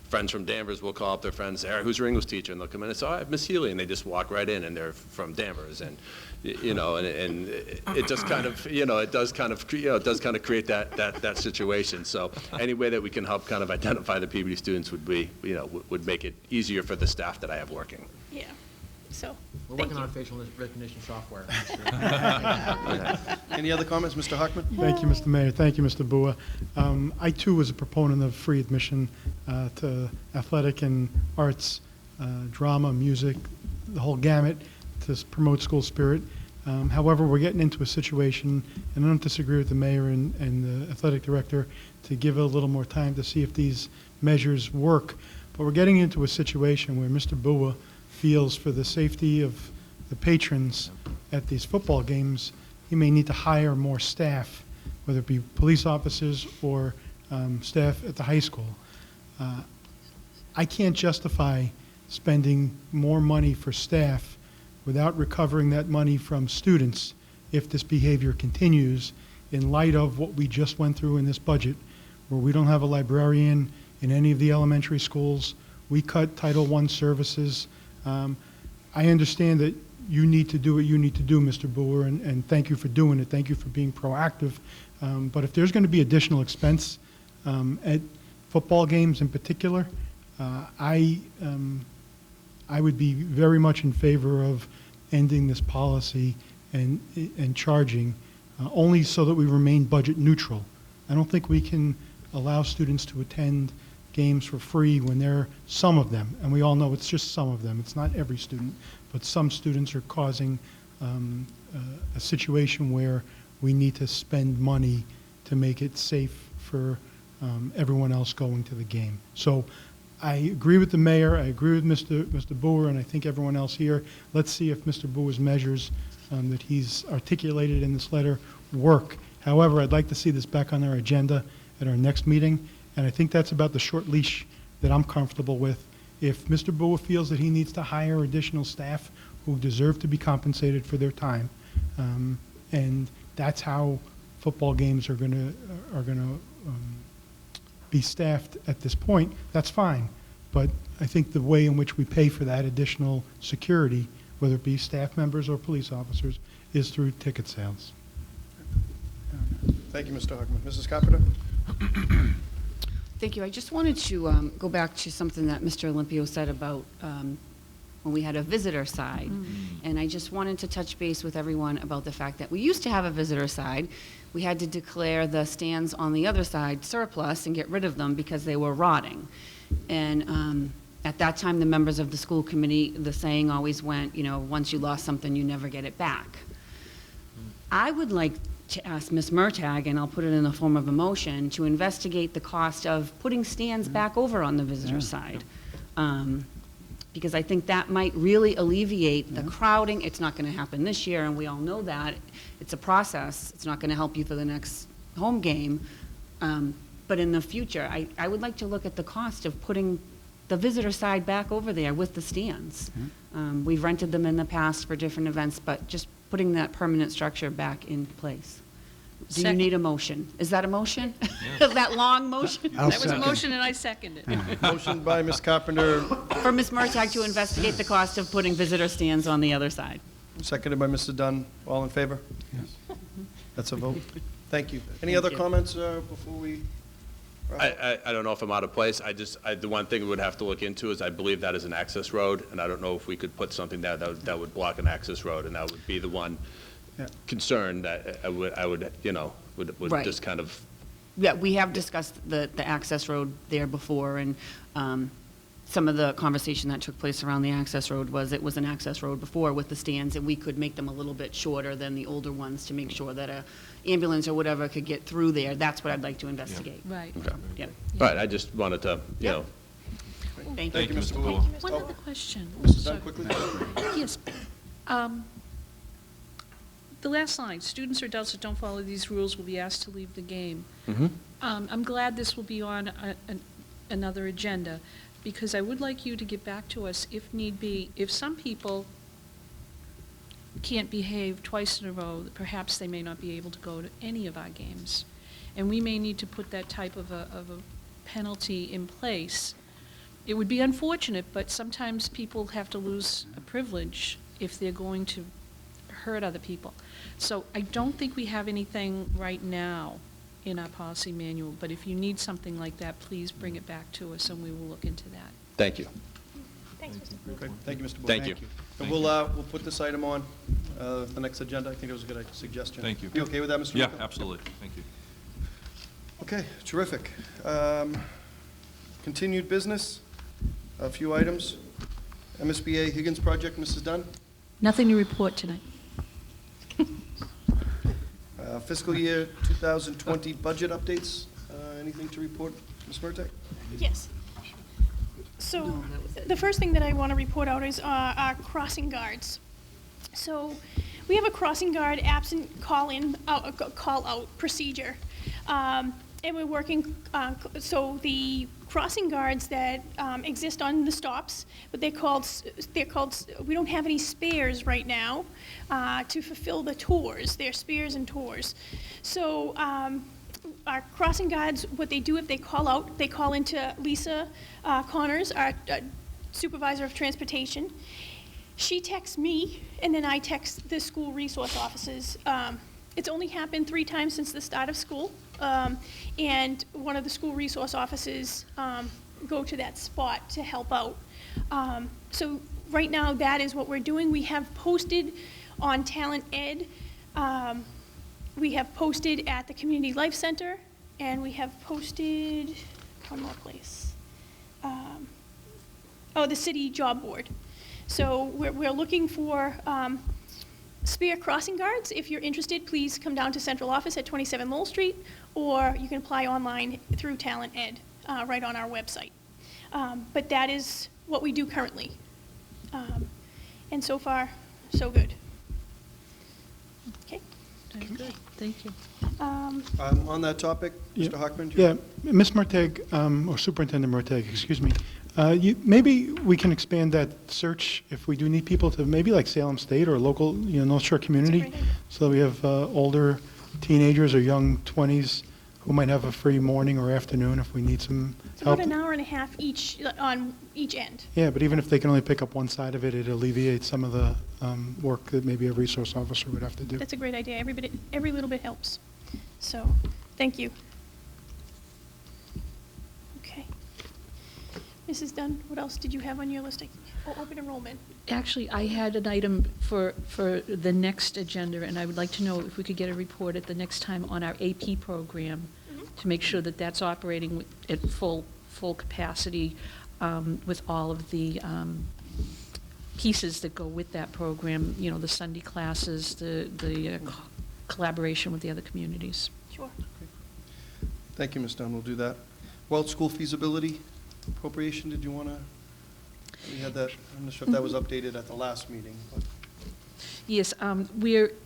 friends from Danvers will call up their friends, say, who's your English teacher? And they'll come in and say, I Miss Healy, and they just walk right in, and they're from Danvers, and and it just kind of, it does kind of create that situation. So any way that we can help kind of identify the Peabody students would be, would make it easier for the staff that I have working. Yeah, so, We're thank working you. on facial recognition software. Any other comments? Mr. Hockman? Thank you, Mr. Mayor. Thank you, Mr. Bowe. I, too, was a proponent of free admission to athletic and arts, drama, music, the whole gamut, to promote school spirit. However, we're getting into a situation, and I don't disagree with the mayor and the athletic director to give it a little more time to see if these measures work. But we're getting into a situation where Mr. Bowe feels for the safety of the patrons at these football games, he may need to hire more staff, whether it be police officers or staff at the high school. I can't justify spending more money for staff without recovering that money from students if this behavior continues, in light of what we just went through in this budget, where we don't have a librarian in any of the elementary schools. We cut Title I services. I understand that you need to do what you need to do, Mr. Bowe, and thank you for doing it. Thank you for being proactive. But if there's going to be additional expense at football games in particular, I would be very much in favor of ending this policy and charging, only so that we remain budget neutral. I don't think we can allow students to attend games for free when they're, some of them, and we all know it's just some of them, it's not every student, but some students are causing a situation where we need to spend money to make it safe for everyone else going to the game. So I agree with the mayor, I agree with Mr. Boer, and I think everyone else here. Let's see if Mr. Boer's measures that he's articulated in this letter work. However, I'd like to see this back on our agenda at our next meeting, and I think that's about the short leash that I'm comfortable with. If Mr. Boer feels that he needs to hire additional staff who deserve to be compensated for their time, and that's how football games are gonna be staffed at this point, that's fine. But I think the way in which we pay for that additional security, whether it be staff members or police officers, is through ticket sales. Thank you, Mr. Hockman. Mrs. Carpenter? Thank you. I just wanted to go back to something that Mr. Olympio said about when we had a visitor side. And I just wanted to touch base with everyone about the fact that we used to have a visitor side. We had to declare the stands on the other side surplus and get rid of them because they were rotting. And at that time, the members of the school committee, the saying always went, you know, once you lost something, you never get it back. I would like to ask Ms. Murtagh, and I'll put it in the form of a motion, to investigate the cost of putting stands back over on the visitor side. Because I think that might really alleviate the crowding. It's not going to happen this year, and we all know that. It's a process. It's not going to help you for the next home game. But in the future, I would like to look at the cost of putting the visitor side back over there with the stands. We've rented them in the past for different events, but just putting that permanent structure back in place. Do you need a motion? Is that a motion? That long motion? I'll That was a second. motion, and I second it. Motion by Ms. Carpenter, For Ms. Murtagh to investigate the cost of putting visitor stands on the other side. seconded by Mr. Dunn. All in favor? Yes. That's a vote. Thank you. Any other comments before we? I don't know if I'm out of place. The one thing we would have to look into is I believe that is an access road, and I don't know if we could put something there that would block an access road, and that would be the one concern that I would you know, would Right. just kind of. Yeah, we have discussed the access road there before, and some of the conversation that took place around the access road was it was an access road before with the stands, and we could make them a little bit shorter than the older ones to make sure that a ambulance or whatever could get through there. That's what I'd like to investigate. Right. Okay. Yeah. All right, I just wanted to, you know. Thank Thank you. you, Mr. Boer. One other question. Mr. Dunn, quickly. Yes. The last line, students or adults that don't follow these rules will be asked to leave the game. I'm glad this will be on another agenda, because I would like you to get back to us, if need be, if some people can't behave twice in a row, perhaps they may not be able to go to any of our games. And we may need to put that type of a penalty in place. It would be unfortunate, but sometimes people have to lose a privilege if they're going to hurt other people. So I don't think we have anything right now in our policy manual, but if you need something like that, please bring it back to us and we will look into that. Thank you. Thanks, Mr. Boer. Okay, thank you, Mr. Boer. Thank you. And we'll put this item on the next agenda. I think it was a good suggestion. Thank you. You okay with that, Mr. Yeah, Rocco? absolutely. Thank you. Okay, terrific. Continued business, a few items. MSBA Higgins project, Mrs. Dunn. Nothing to report tonight. Fiscal year 2020 budget updates. Anything to report, Ms. Murtagh? Yes. So the first thing that I want to report out is our crossing guards. So we have a crossing guard absent call-out procedure. And we're working, so the crossing guards that exist on the stops, but they're called, we don't have any spares right now to fulfill the tours. They're spares and tours. So our crossing guards, what they do if they call out, they call into Lisa Connors, our supervisor of transportation. She texts me, and then I text the school resource officers. It's only happened 3 times since the start of school, and one of the school resource officers go to that spot to help out. So right now, that is what we're doing. We have posted on Talent Ed. We have posted at the Community Life Center, And we have posted one more place. The city job board. So we're looking for spare crossing guards. If you're interested, please come down to central office at 27 Lowell Street, or you can apply online through Talent Ed, right on our website. But that is what we do currently. And so far, so good. Okay. Very good, thank you. On that topic, Yeah. Mr. Hockman? do you- Yeah, Ms. Merteg, or Superintendent Merteg, excuse me. Maybe we can expand that search if we do need people to maybe like Salem State or local, North Shore community. great idea. So we have older teenagers or young 20s who might have a free morning or afternoon if we need some It's help. about an hour and a half each, on each end. Yeah, but even if they can only pick up one side of it, it alleviates some of the work that maybe a resource officer would have to do. That's a great idea. Every little bit helps. So, thank you. Okay. Mrs. Dunn, what else did you have on your list? Open enrollment. Actually, I had an item for the next agenda, and I would like to know if we could get a report at the next time on our AP program, to make sure that that's operating at full capacity, with all of the pieces that go with that program, the Sunday classes, the collaboration with the other communities. Sure. Thank you, Ms. Dunn, we'll do that. Welch School feasibility appropriation, did you want to, we had that, I'm not sure if that was updated at the last meeting, but. Yes,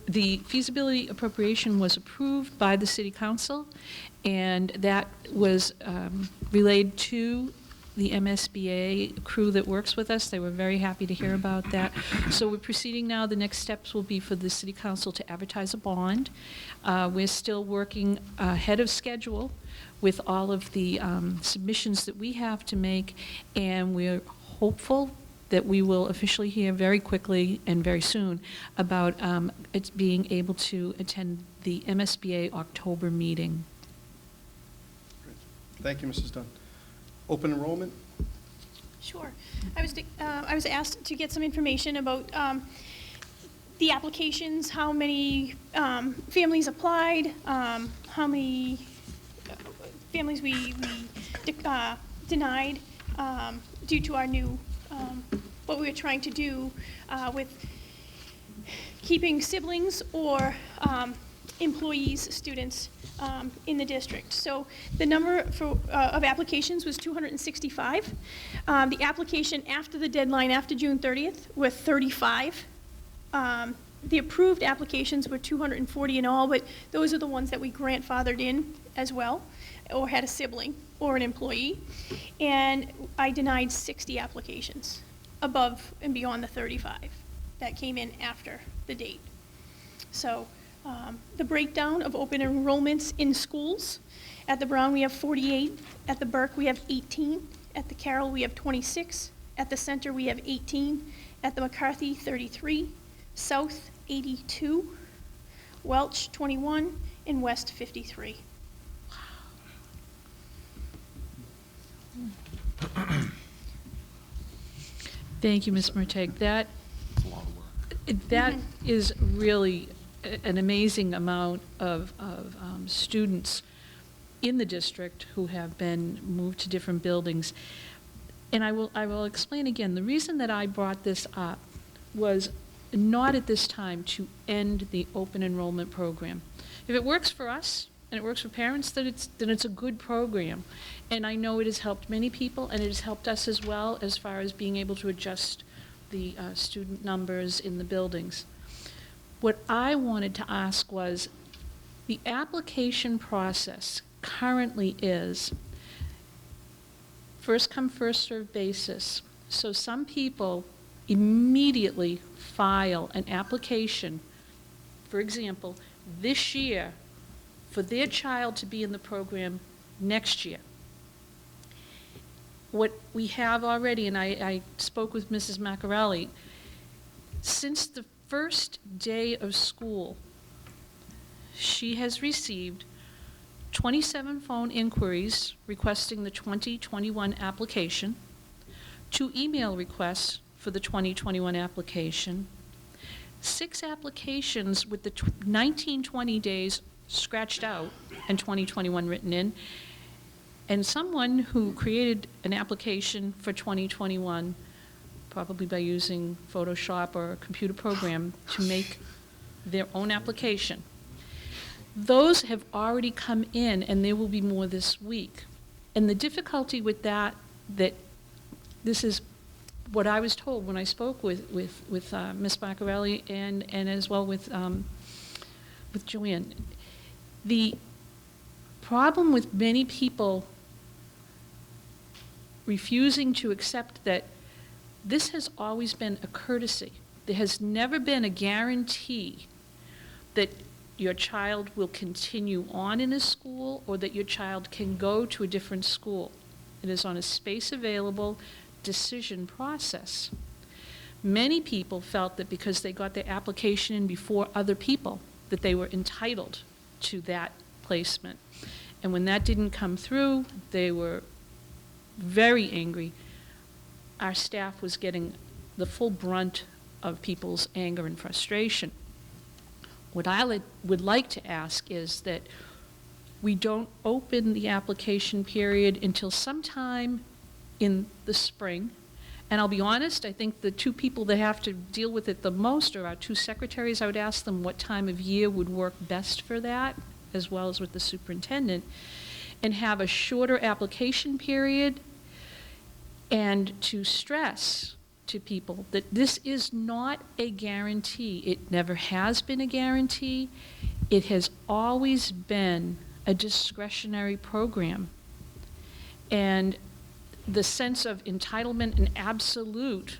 the feasibility appropriation was approved by the city council, and that was relayed to the MSBA crew that works with us. They were very happy to hear about that. So we're proceeding now. The next steps will be for the city council to advertise a bond. We're still working ahead of schedule with all of the submissions that we have to make, and we're hopeful that we will officially hear very quickly and very soon about it being able to attend the MSBA October meeting. Thank you, Mrs. Dunn. Open enrollment? Sure. I was asked to get some information about the applications, how many families applied, how many families we denied due to our new, what we were trying to do with keeping siblings or employees, students in the district. So the number of applications was 265. The application after the deadline, after June 30th, were 35. The approved applications were 240 in all, but those are the ones that we grandfathered in as well, or had a sibling or an employee. And I denied 60 applications above and beyond the 35 that came in after the date. So the breakdown of open enrollments in schools: at the Brown we have 48, at the Burke we have 18, at the Carroll we have 26, at the Center we have 18, at the McCarthy 33, South 82, Welch 21, and West 53. Thank you, Ms. Merteg. It's a lot of work. That is really an amazing amount of students in the district who have been moved to different buildings. And I will explain again, the reason that I brought this up was not at this time to end the open enrollment program. If it works for us and it works for parents, then it's a good program. And I know it has helped many people, and it has helped us as well as far as being able to adjust the student numbers in the buildings. What I wanted to ask was, the application process currently is first come, first served basis. So some people immediately file an application, for example, this year, for their child to be in the program next year. What we have already, and I spoke with Mrs. Macarelli, since the first day of school, she has received 27 phone inquiries requesting the 2021 application, 2 email requests for the 2021 application, 6 applications with the 19-20 days scratched out and 2021 written in, and someone who created an application for 2021, probably by using Photoshop or a computer program, to make their own application. Those have already come in, and there will be more this week. And the difficulty with that this is what I was told when I spoke with Ms. Baccarelli and as well with Joanne. The problem with many people refusing to accept that this has always been a courtesy. There has never been a guarantee that your child will continue on in a school or that your child can go to a different school. It is on a space available decision process. Many people felt that because they got their application in before other people, that they were entitled to that placement. And when that didn't come through, they were very angry. Our staff was getting the full brunt of people's anger and frustration. What I would like to ask is that we don't open the application period until sometime in the spring. And I'll be honest, I think the two people that have to deal with it the most are our two secretaries. I would ask them what time of year would work best for that, as well as with the superintendent, and have a shorter application period, and to stress to people that this is not a guarantee. It never has been a guarantee. It has always been a discretionary program. And the sense of entitlement and absolute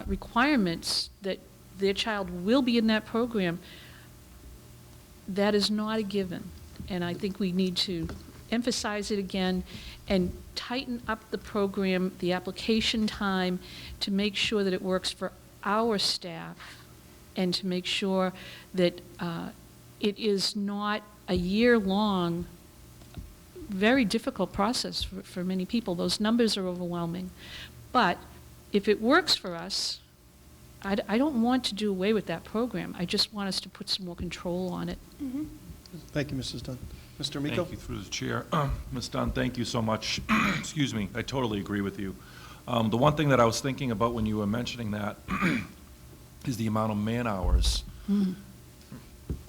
requirements that their child will be in that program, that is not a given. And I think we need to emphasize it again and tighten up the program, the application time, to make sure that it works for our staff and to make sure that it is not a year-long, very difficult process for many people. Those numbers are overwhelming. But if it works for us, I don't want to do away with that program. I just want us to put some more control on it. Mm-hmm. Thank you, Mrs. Dunn. Mr. Amico? Thank you, through the chair. Ms. Dunn, thank you so much. Excuse me, I totally agree with you. The one thing that I was thinking about when you were mentioning that is the amount of man-hours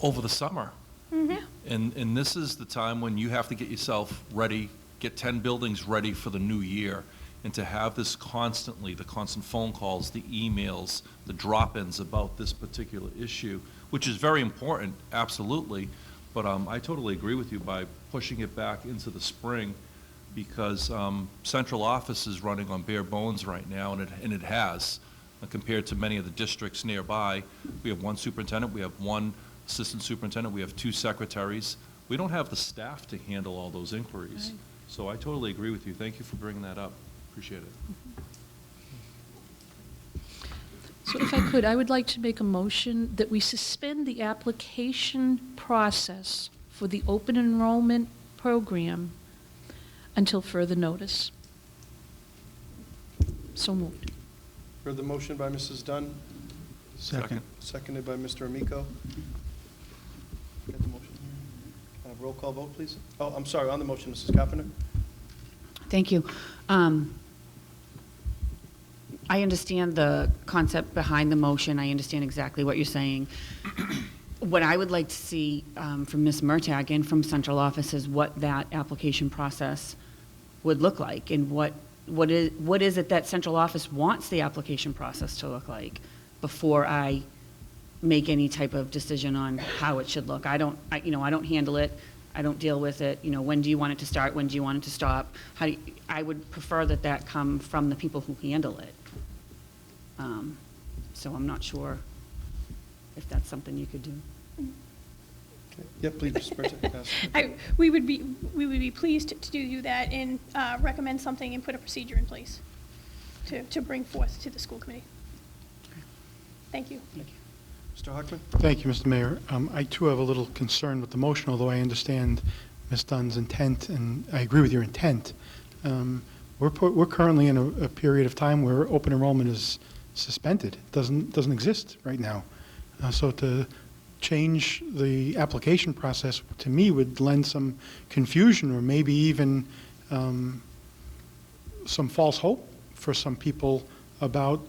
over the summer. Mm-hmm. And this is the time when you have to get yourself ready, get 10 buildings ready for the new year, and to have this constantly, the constant phone calls, the emails, the drop-ins about this particular issue, which is very important, absolutely, but I totally agree with you by pushing it back into the spring, because central office is running on bare bones right now, and it has, compared to many of the districts nearby. We have one superintendent, we have one assistant superintendent, we have two secretaries. We don't have the staff to handle all those inquiries. Right. So I totally agree with you. Thank you for bringing that up. Appreciate it. So if I could, I would like to make a motion that we suspend the application process for the open enrollment program until further notice. So moved. Heard the motion by Mrs. Dunn, Second. seconded by Mr. Amico. Get the motion. Can I have a roll call vote, please? Oh, I'm sorry, on the motion, Mrs. Carpenter? Thank you. I understand the concept behind the motion. I understand exactly what you're saying. What I would like to see from Ms. Murtagh and from central office is what that application process would look like, and what is it that central office wants the application process to look like before I make any type of decision on how it should look. I don't handle it. I don't deal with it. When do you want it to start? When do you want it to stop? I would prefer that come from the people who handle it. So I'm not sure if that's something you could do. Okay. Yeah, please, Mrs. Murtagh. Yes. We would be pleased to do that and recommend something and put a procedure in place to bring forth to the school committee. Thank you. Mr. Hockman? Thank you, Mr. Mayor. I too have a little concern with the motion, although I understand Ms. Dunn's intent, and I agree with your intent. We're currently in a period of time where open enrollment is suspended. It doesn't exist right now. So to change the application process, to me, would lend some confusion or maybe even some false hope for some people about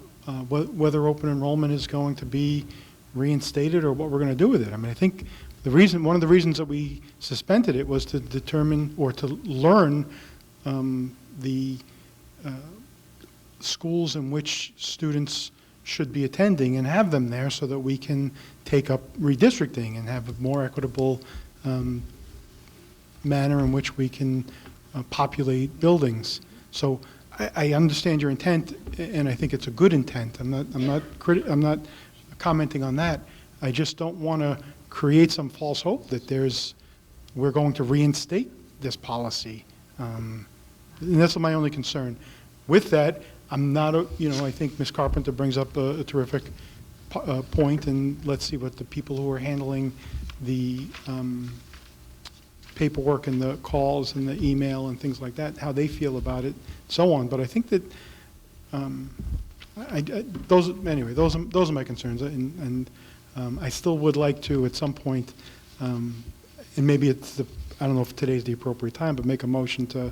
whether open enrollment is going to be reinstated or what we're going to do with it. I mean, I think one of the reasons that we suspended it was to determine or to learn the schools in which students should be attending and have them there so that we can take up redistricting and have a more equitable manner in which we can populate buildings. So I understand your intent, and I think it's a good intent. I'm not commenting on that. I just don't want to create some false hope that we're going to reinstate this policy. And that's my only concern. With that, I think Ms. Carpenter brings up a terrific point, and let's see what the people who are handling the paperwork and the calls and the email and things like that, how they feel about it, so on. But I think that those are my concerns, and I still would like to, at some point, and maybe I don't know if today's the appropriate time, but make a motion to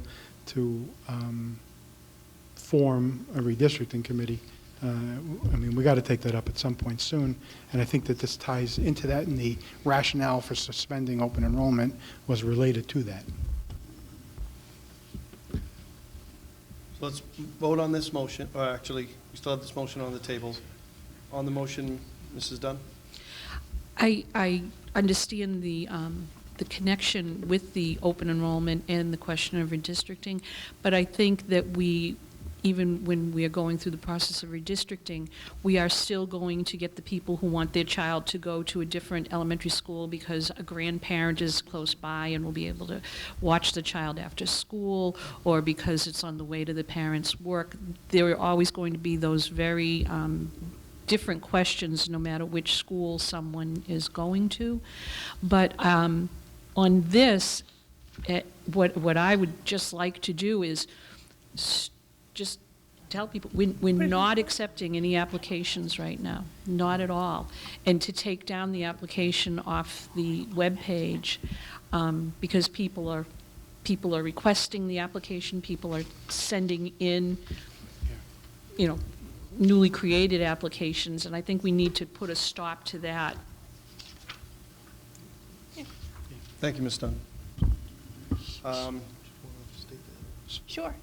form a redistricting committee. I mean, we got to take that up at some point soon, and I think that this ties into that, and the rationale for suspending open enrollment was related to that. So let's vote on this motion, or actually, we still have this motion on the table. On the motion, Mrs. Dunn? I understand the connection with the open enrollment and the question of redistricting, but I think that even when we are going through the process of redistricting, we are still going to get the people who want their child to go to a different elementary school because a grandparent is close by and will be able to watch the child after school, or because it's on the way to the parents' work. There are always going to be those very different questions no matter which school someone is going to. But on this, what I would just like to do is just tell people, we're not accepting any applications right now, not at all. And to take down the application off the webpage, because people are requesting the application, people are sending in, newly created applications, and I think we need to put a stop to that. Thank you, Ms. Dunn. Sure.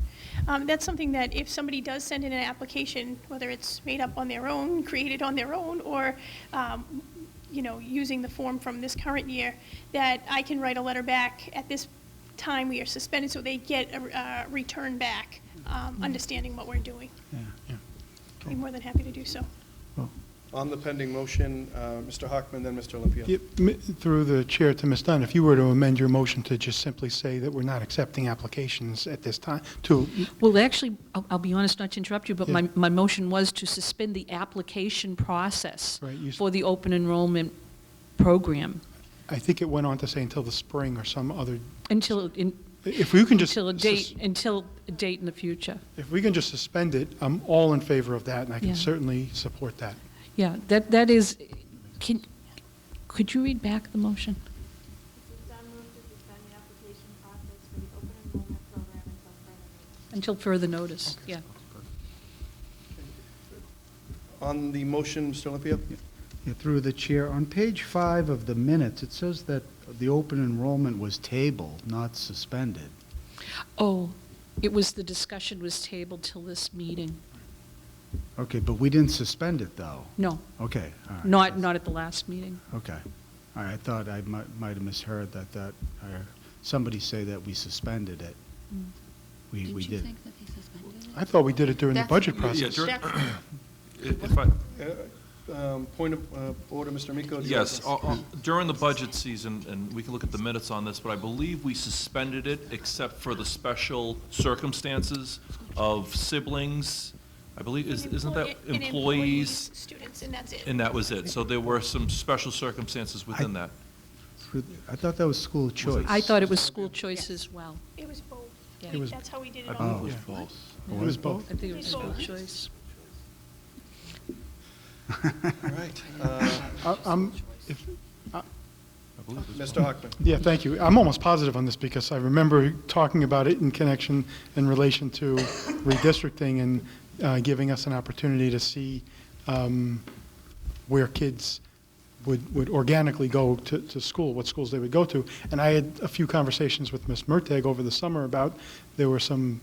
That's something that if somebody does send in an application, whether it's made up on their own, created on their own, or, using the form from this current year, that I can write a letter back at this time we are suspended, so they get a return back, understanding what we're doing. Yeah. I'd be more than happy to do so. On the pending motion, Mr. Hockman, then Mr. Olympia. Through the chair to Ms. Dunn, if you were to amend your motion to just simply say that we're not accepting applications at this time, Well, actually, I'll be honest, not to interrupt you, but Yeah. my motion was to suspend the application process Right, for the open enrollment program I think it went on to say until the spring or some other, until if we can just. until a date in the future. If we can just suspend it, I'm all in favor of that, and I can Yeah. certainly support that. Yeah, that is, could you read back the motion? Until further notice, yeah. On the motion, Mr. Olympia? Yeah, through the chair, on page 5 of the minutes, it says that the open enrollment was tabled, not suspended. Oh, the discussion was tabled till this meeting. Okay, but we didn't suspend it, though. No, Okay, all right. not at the last meeting. Okay. All right, I thought I might have misheard that somebody say that we suspended it. We Didn't you did. think that they suspended it? I thought we did it during the That's- budget Yeah, process. if I, Point of order, Mr. Miko? do you yes, have during the budget season, and we can look at the minutes on this, but I believe we suspended it except for the special circumstances of siblings. I believe, isn't that And employees? Students, and that's it. And that was it. So there were some special circumstances within that. I thought that was school choice. I thought it was school choice as well. It was both. Yeah. It was- That's how we did it I all. believe it Oh. was both. It was both. I think it was school choice. All right. I'm, I believe it's Mr. Hockman. Yeah, thank you. I'm almost positive on this because I remember talking about it in connection, in relation to redistricting and giving us an opportunity to see where kids would organically go to school, what schools they would go to. And I had a few conversations with Ms. Mertag over the summer about, there were some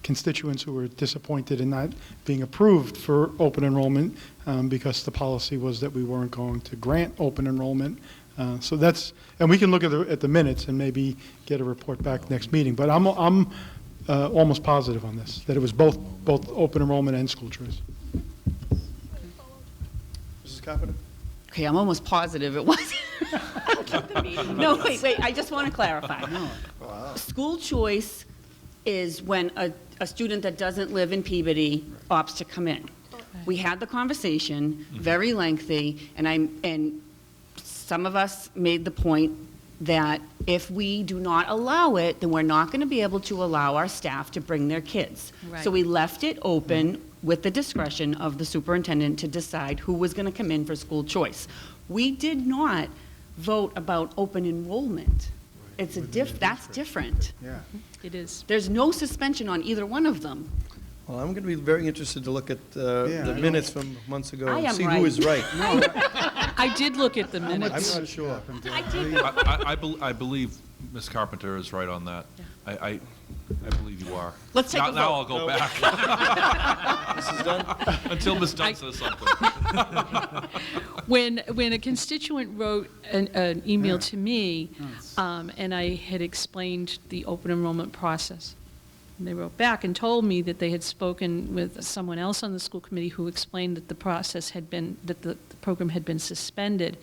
constituents who were disappointed in not being approved for open enrollment because the policy was that we weren't going to grant open enrollment. So that's, and we can look at the minutes and maybe get a report back next meeting. But I'm almost positive on this, that it was both open enrollment and school choice. Mrs. Carpenter? Okay, I'm almost positive it was. No, wait, I just want to clarify. Wow. School choice is when a student that doesn't live in Peabody opts to come in. We had the conversation, very lengthy, and some of us made the point that if we do not allow it, then we're not going to be able to allow our staff to bring their kids. Right. So we left it open with the discretion of the superintendent to decide who was going to come in for school choice. We did not vote about open enrollment. It's that's different. Yeah. It is. There's no suspension on either one of them. Well, I'm going to be very interested to look at the minutes from months ago I and am see right. who is right. I did look at the I'm minutes. not sure. I believe Ms. Carpenter is right on that. I believe you are. Let's take a Now vote. I'll go back. Mrs. Dunn? Until Ms. Dunn says something. When a constituent wrote an email to me, and I had explained the open enrollment process, and they wrote back and told me that they had spoken with someone else on the school committee who explained that the process had been, that the program had been suspended.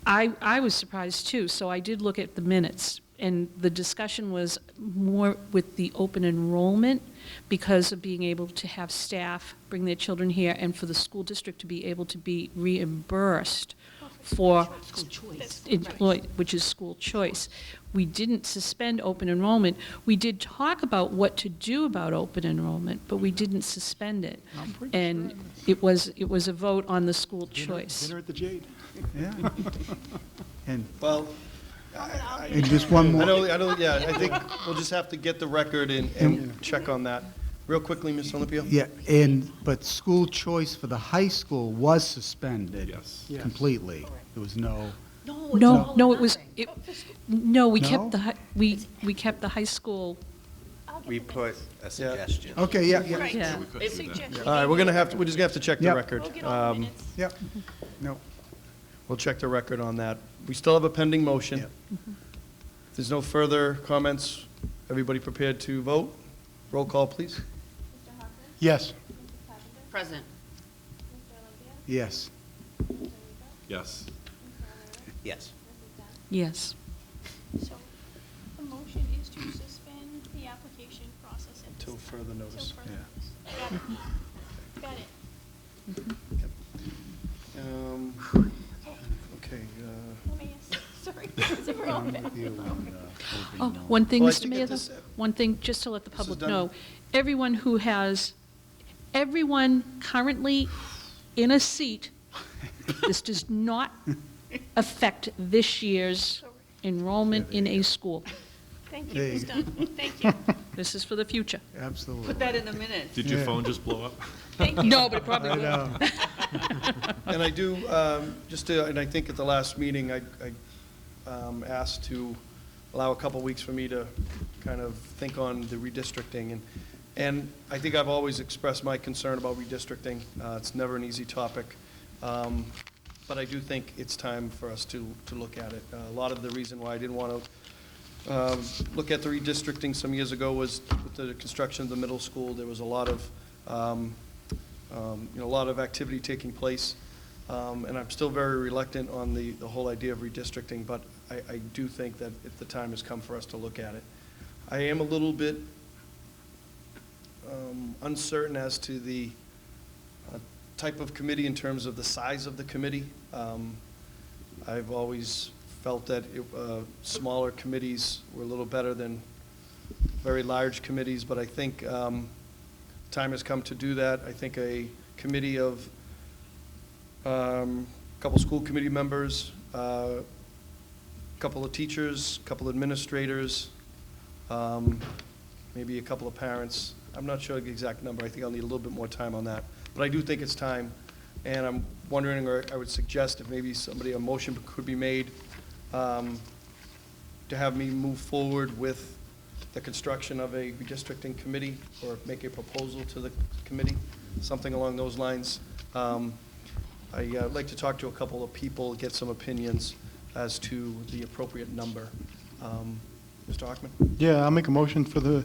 I was surprised too, so I did look at the minutes, and the discussion was more with the open enrollment because of being able to have staff bring their children here and for the school district to be able to be reimbursed for School choice. employee, which is school choice. We didn't suspend open enrollment. We did talk about what to do about open enrollment, but we didn't suspend it. And it was a vote on the school choice. Dinner at the Jade. Yeah. And Well, and just one more. I think we'll just have to get the record and check on that. Real quickly, Ms. Olympio? Yeah, but school choice for the high school was suspended. Yes. Completely. There was no, No, it was, no, we No? kept we kept the high school, We put a suggestion. okay, yeah. yeah. All right, we're just gonna have to check the Yep. record. We'll get all the minutes. Yep. No. We'll check the record on that. We still have a pending motion. Yep. If there's no further comments, everybody prepared to vote? Roll call, please. Yes. Present. Yes. Yes. Yes. Yes. So the motion is to suspend the application process Until further notice. Got it. Got it. Okay, Sorry. So we're all back. Oh, one thing, Well, I Mr. think Mayor, at though, this- one thing, just to let the public Dunn. know, everyone currently in a seat, this does not affect this year's enrollment in a school. Thank you, There Ms. you Dunn. Thank you. This is for the future. Absolutely. Put that in the minutes. Did your Yeah. phone just blow up? No, but it probably I will. know. And I do, and I think at the last meeting, I asked to allow a couple weeks for me to kind of think on the redistricting. And I think I've always expressed my concern about redistricting. It's never an easy topic. But I do think it's time for us to look at it. A lot of the reason why I didn't want to look at the redistricting some years ago was with the construction of the middle school. There was a lot of, a lot of activity taking place. And I'm still very reluctant on the whole idea of redistricting, but I do think that the time has come for us to look at it. I am a little bit uncertain as to the type of committee in terms of the size of the committee. I've always felt that smaller committees were a little better than very large committees, but I think time has come to do that. I think a committee of couple school committee members, a couple of teachers, a couple administrators, maybe a couple of parents. I'm not sure the exact number. I think I'll need a little bit more time on that. But I do think it's time, and I'm wondering, or I would suggest if maybe a motion could be made to have me move forward with the construction of a redistricting committee, or make a proposal to the committee, something along those lines. I'd like to talk to a couple of people, get some opinions as to the appropriate number. Mr. Hockman? Yeah, I'll make a motion for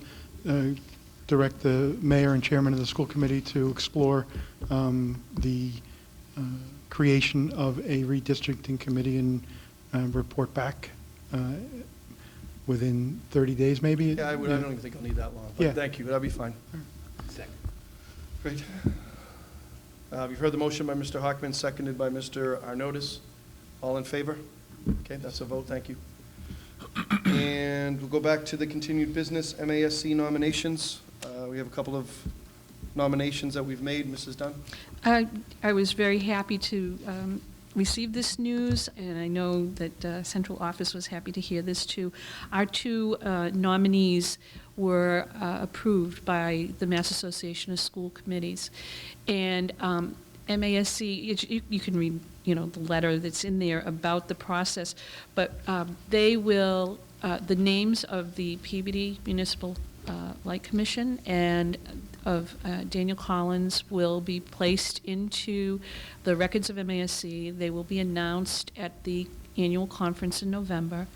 direct the mayor and chairman of the school committee to explore the creation of a redistricting committee and report back within 30 days, maybe? Yeah, I don't even think I'll need that long, Yeah. but thank you, that'll be fine. Second. Great. You've heard the motion by Mr. Hockman, seconded by Mr. Arnottis. All in favor? Okay, that's a vote, thank you. And we'll go back to the continued business, MASC nominations. We have a couple of nominations that we've made. Mrs. Dunn? I was very happy to receive this news, and I know that central office was happy to hear this too. Our two nominees were approved by the Mass Association of School Committees. And MASC, you can read, the letter that's in there about the process, but they will, the names of the Peabody Municipal Light Commission and of Daniel Collins will be placed into the records of MASC. They will be announced at the annual conference in November.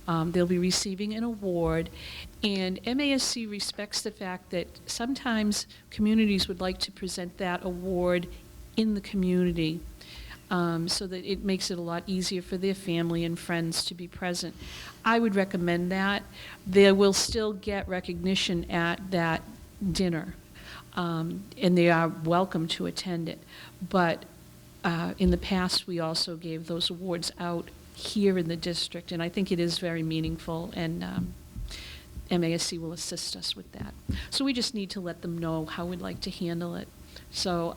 They'll be receiving an award, and MASC respects the fact that sometimes communities would like to present that award in the community, so that it makes it a lot easier for their family and friends to be present. I would recommend that. They will still get recognition at that dinner, and they are welcome to attend it. But in the past, we also gave those awards out here in the district, and I think it is very meaningful, and MASC will assist us with that. So we just need to let them know how we'd like to handle it. So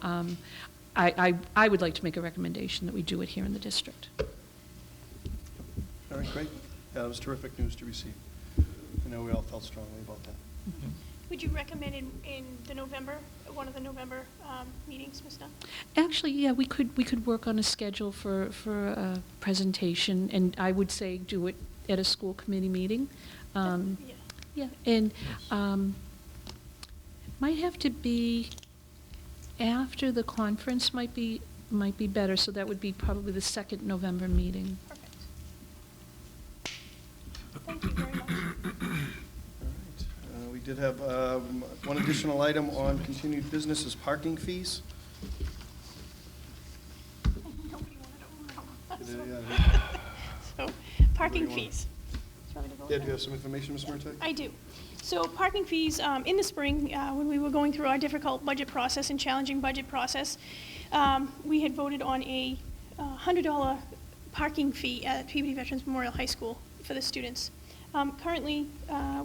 I would like to make a recommendation that we do it here in the district. All right, great. Yeah, that was terrific news to receive. I know we all felt strongly about that. Would you recommend in the November, one of the November meetings, Ms. Dunn? Actually, yeah, we could work on a schedule for a presentation, and I would say do it at a school committee meeting. Yeah, and might have to be after the conference, might be better, so that would be probably the second November meeting. Perfect. Thank you very much. We did have one additional item on continued business is parking fees. Nobody wanted to Yeah, So, parking Anybody want- fees. Do you want me to go with do you that? have some information, Ms. Murtagh? I do. So parking fees, in the spring, when we were going through our difficult budget process and challenging budget process, we had voted on a $100 parking fee at Peabody Veterans Memorial High School for the students. Currently,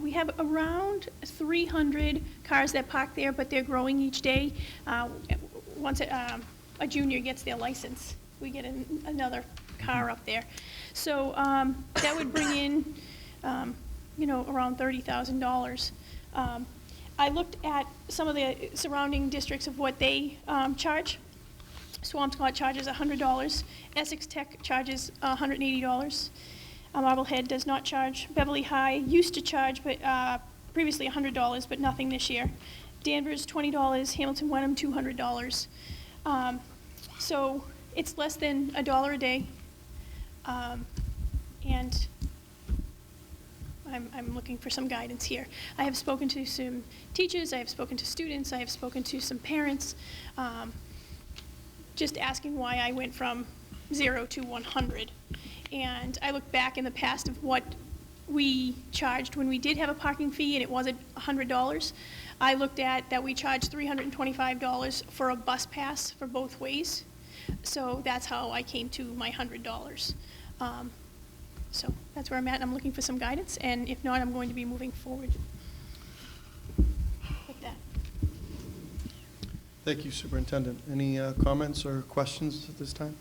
we have around 300 cars that park there, but they're growing each day. Once a junior gets their license, we get another car up there. So that would bring in around $30,000. I looked at some of the surrounding districts of what they charge. Swampscott charges $100. Essex Tech charges $180. Marblehead does not charge. Beverly High used to charge, but previously $100, but nothing this year. Danvers $20. Hamilton Wenham $200. So it's less than $1 a day, and I'm looking for some guidance here. I have spoken to some teachers, I have spoken to students, I have spoken to some parents, just asking why I went from 0 to 100. And I look back in the past of what we charged when we did have a parking fee and it wasn't $100. I looked at that we charged $325 for a bus pass for both ways. So that's how I came to my $100. So that's where I'm at, and I'm looking for some guidance, and if not, I'm going to be moving forward with that. Thank you, Superintendent. Any comments or questions at this time?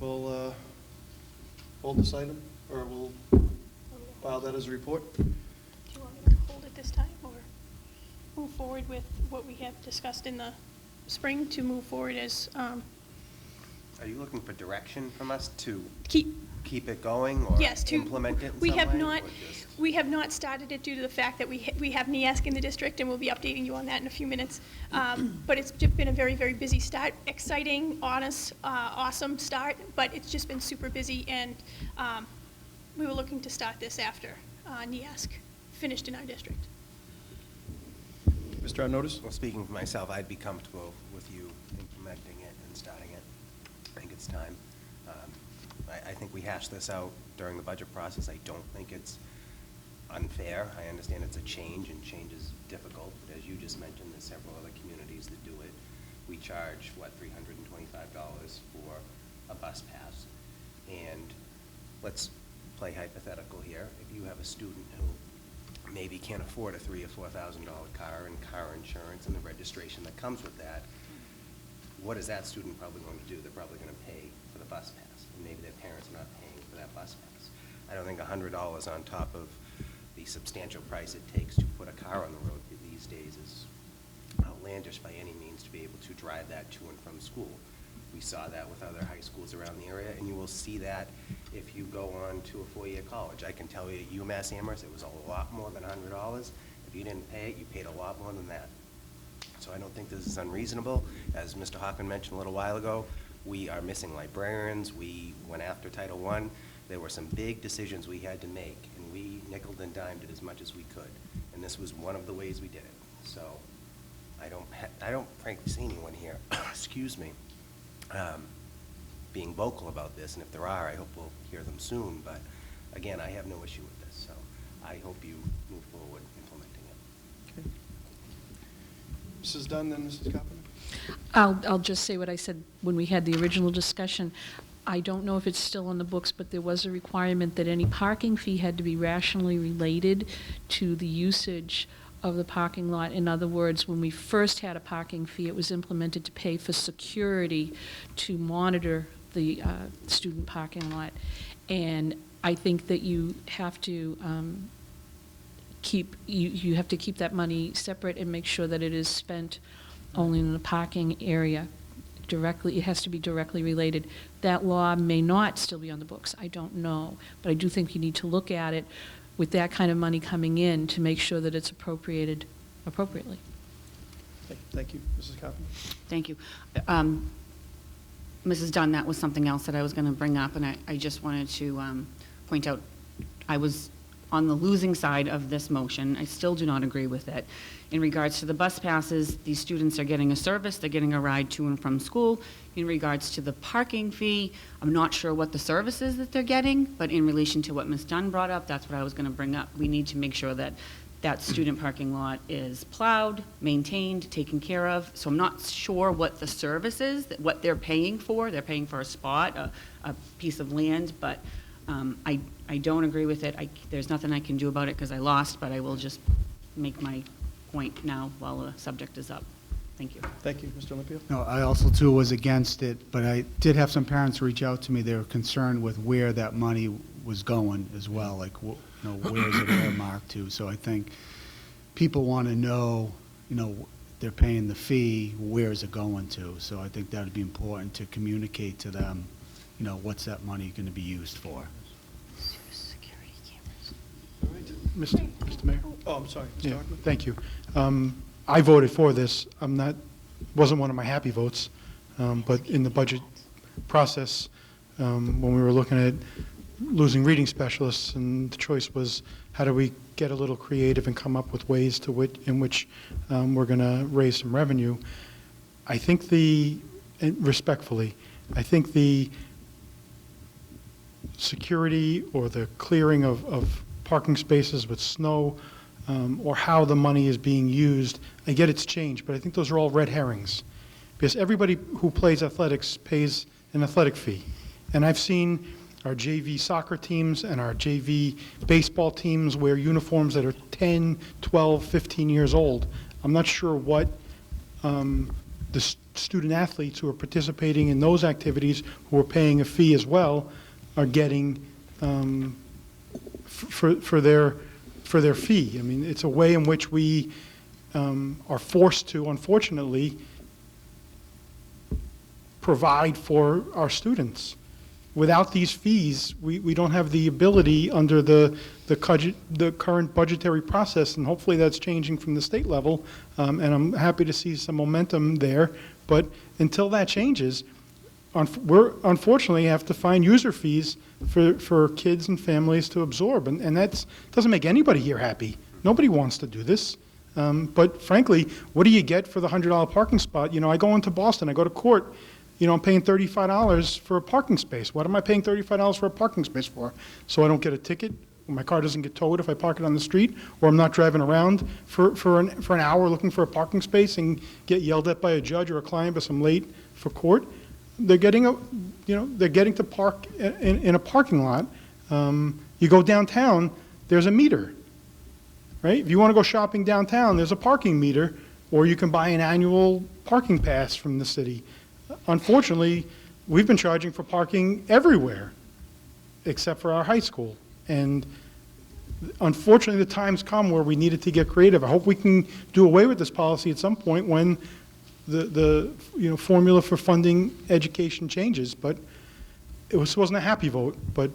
we'll hold this item, or we'll file that as a report. Do you want me to hold it this time, or move forward with what we have discussed in the spring to move forward as, Are you looking for direction from us to keep, it going or yes, to. implement it in We some have way, not, or just- we have not started it due to the fact that we have NEASC in the district, and we'll be updating you on that in a few minutes. But it's just been a very, very busy start, exciting, honest, awesome start, but it's just been super busy, and we were looking to start this after NEASC finished in our district. Mr. Arnottis? Well, speaking for myself, I'd be comfortable with you implementing it and starting it. I think it's time. I think we hashed this out during the budget process. I don't think it's unfair. I understand it's a change, and change is difficult, but as you just mentioned, there's several other communities that do it. We charge, what, $325 for a bus pass. And let's play hypothetical here. If you have a student who maybe can't afford a $3,000 or $4,000 car and car insurance and the registration that comes with that, what is that student probably going to do? They're probably going to pay for the bus pass, and maybe their parents are not paying for that bus pass. I don't think $100 on top of the substantial price it takes to put a car on the road these days is outlandish by any means to be able to drive that to and from school. We saw that with other high schools around the area, and you will see that if you go on to a four-year college. I can tell you at UMass Amherst, it was a lot more than $100. If you didn't pay it, you paid a lot more than that. So I don't think this is unreasonable. As Mr. Hockman mentioned a little while ago, we are missing librarians. We went after Title I. There were some big decisions we had to make, and we nickeled and dimed it as much as we could. And this was one of the ways we did it. So I don't frankly see anyone here, excuse me, being vocal about this. And if there are, I hope we'll hear them soon. But again, I have no issue with this. So I hope you move forward implementing it. Okay. Mrs. Dunn, then Mrs. Carpenter? I'll just say what I said when we had the original discussion. I don't know if it's still on the books, but there was a requirement that any parking fee had to be rationally related to the usage of the parking lot. In other words, when we first had a parking fee, it was implemented to pay for security to monitor the student parking lot. And I think that you have to you have to keep that money separate and make sure that it is spent only in the parking area. Directly, it has to be directly related. That law may not still be on the books, I don't know, but I do think you need to look at it with that kind of money coming in to make sure that it's appropriated appropriately. Thank you. Mrs. Carpenter? Thank you. Mrs. Dunn, that was something else that I was going to bring up, and I just wanted to point out, I was on the losing side of this motion. I still do not agree with it. In regards to the bus passes, these students are getting a service, they're getting a ride to and from school. In regards to the parking fee, I'm not sure what the service is that they're getting, but in relation to what Ms. Dunn brought up, that's what I was going to bring up. We need to make sure that that student parking lot is plowed, maintained, taken care of. So I'm not sure what the service is, what they're paying for. They're paying for a spot, a piece of land, but I don't agree with it. There's nothing I can do about it because I lost, but I will just make my point now while the subject is up. Thank you. Thank you. Mr. Olympio? No, I also, too, was against it, but I did have some parents reach out to me. They were concerned with where that money was going as well, like, where is it earmarked to? So I think people want to know, they're paying the fee, where is it going to? So I think that would be important to communicate to them, what's that money going to be used for? Security cameras. All right. Mr. Mayor? Oh, I'm sorry. Mr. Yeah, Hockman? thank you. I voted for this. Wasn't one of my happy votes, but in the budget process, when we were looking at losing reading specialists, and the choice was, how do we get a little creative and come up with ways in which we're going to raise some revenue? I think respectfully, I think the security or the clearing of parking spaces with snow, or how the money is being used, I get it's changed, but I think those are all red herrings. Because everybody who plays athletics pays an athletic fee. And I've seen our JV soccer teams and our JV baseball teams wear uniforms that are 10, 12, 15 years old. I'm not sure what the the student athletes who are participating in those activities, who are paying a fee as well, are getting for their fee. I mean, it's a way in which we are forced to, unfortunately, provide for our students. Without these fees, we don't have the ability under the current budgetary process, and hopefully that's changing from the state level, and I'm happy to see some momentum there. But until that changes, we're unfortunately have to find user fees for kids and families to absorb, and that doesn't make anybody here happy. Nobody wants to do this. But frankly, what do you get for the $100 parking spot? You know, I go into Boston, I go to court, you know, I'm paying $35 for a parking space. What am I paying $35 for a parking space for? So I don't get a ticket, my car doesn't get towed if I park it on the street, or I'm not driving around for an hour looking for a parking space and get yelled at by a judge or a client because I'm late for court. They're getting to park in a parking lot. You go downtown, there's a meter, right? If you want to go shopping downtown, there's a parking meter, or you can buy an annual parking pass from the city. Unfortunately, we've been charging for parking everywhere except for our high school. And unfortunately, the time's come where we needed to get creative. I hope we can do away with this policy at some point when the formula for funding education changes. But this wasn't a happy vote. But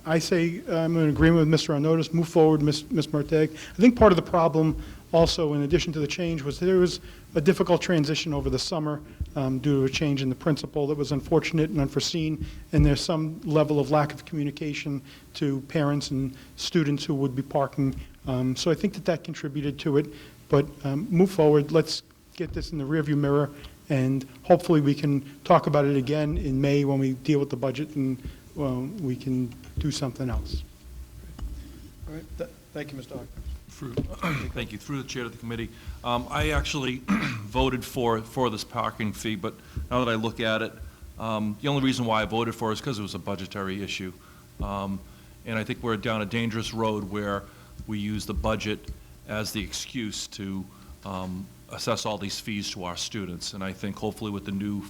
I say I'm in agreement with Mr. Arnottis. Move forward, Ms. Mertag. I think part of the problem also, in addition to the change, was there was a difficult transition over the summer due to a change in the principal that was unfortunate and unforeseen, and there's some level of lack of communication to parents and students who would be parking. So I think that contributed to it. But move forward. Let's get this in the rearview mirror, and hopefully we can talk about it again in May when we deal with the budget, and we can do something else. All right. Thank you, Mr. Hawk. Thank you. Through the chair of the committee, I actually voted for this parking fee, but now that I look at it, the only reason why I voted for it is because it was a budgetary issue. And I think we're down a dangerous road where we use the budget as the excuse to assess all these fees to our students. And I think hopefully with the new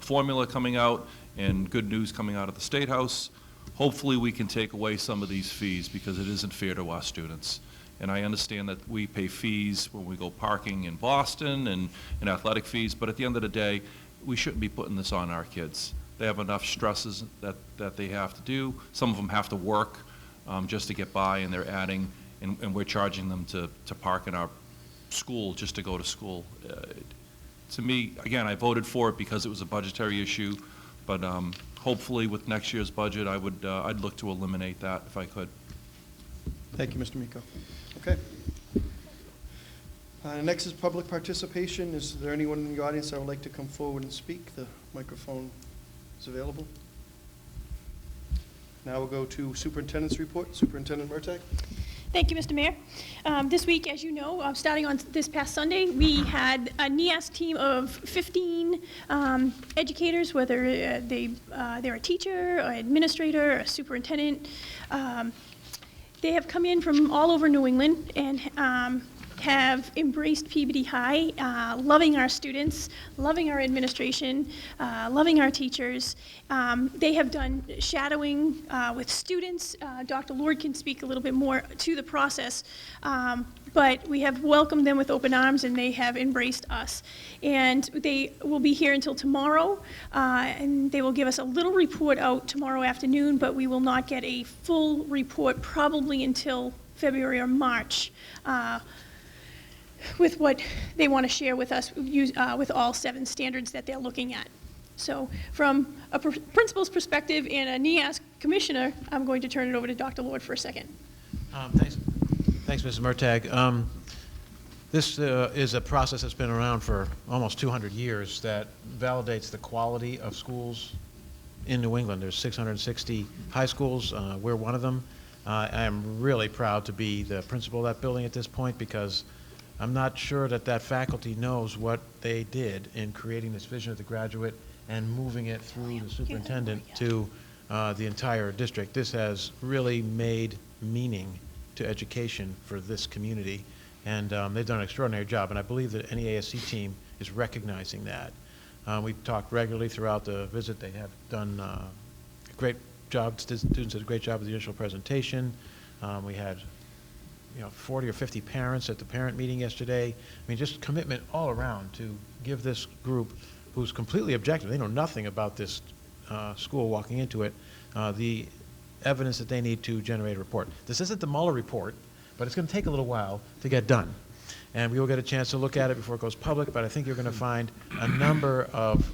formula coming out and good news coming out of the State House, hopefully we can take away some of these fees, because it isn't fair to our students. And I understand that we pay fees when we go parking in Boston and athletic fees, but at the end of the day, we shouldn't be putting this on our kids. They have enough stresses that they have to do. Some of them have to work just to get by, and they're adding, and we're charging them to park in our school just to go to school. To me, again, I voted for it because it was a budgetary issue, but hopefully with next year's budget, I'd look to eliminate that if I could. Thank you, Mr. Miko. Okay. Next is public participation. Is there anyone in the audience that would like to come forward and speak? The microphone is available. Now we'll go to Superintendent's report. Superintendent Mertag. Thank you, Mr. Mayor. This week, as you know, starting on this past Sunday, we had a NEAS team of 15 educators, whether they're a teacher, an administrator, a superintendent. They have come in from all over New England and have embraced Peabody High, loving our students, loving our administration, loving our teachers. They have done shadowing with students. Dr. Lord can speak a little bit more to the process, but we have welcomed them with open arms, and they have embraced us. And they will be here until tomorrow, and they will give us a little report out tomorrow afternoon, but we will not get a full report probably until February or March. With what they want to share with us with all 7 standards that they're looking at. So from a principal's perspective and a NEAS commissioner, I'm going to turn it over to Dr. Lord for a second. Thanks, Mrs. Mertag. This is a process that's been around for almost 200 years that validates the quality of schools in New England. There's 660 high schools. We're one of them. I am really proud to be the principal of that building at this point, because I'm not sure that faculty knows what they did in creating this vision of the graduate and moving it through the superintendent to the entire district. This has really made meaning to education for this community, and they've done an extraordinary job. And I believe that any ASC team is recognizing that. We talked regularly throughout the visit. They have done a great job. Students did a great job with the initial presentation. We had 40 or 50 parents at the parent meeting yesterday. I mean, just commitment all around to give this group, who's completely objective, they know nothing about this school walking into it, the evidence that they need to generate a report. This isn't the Mueller report, but it's going to take a little while to get done. And we will get a chance to look at it before it goes public, but I think you're going to find a number of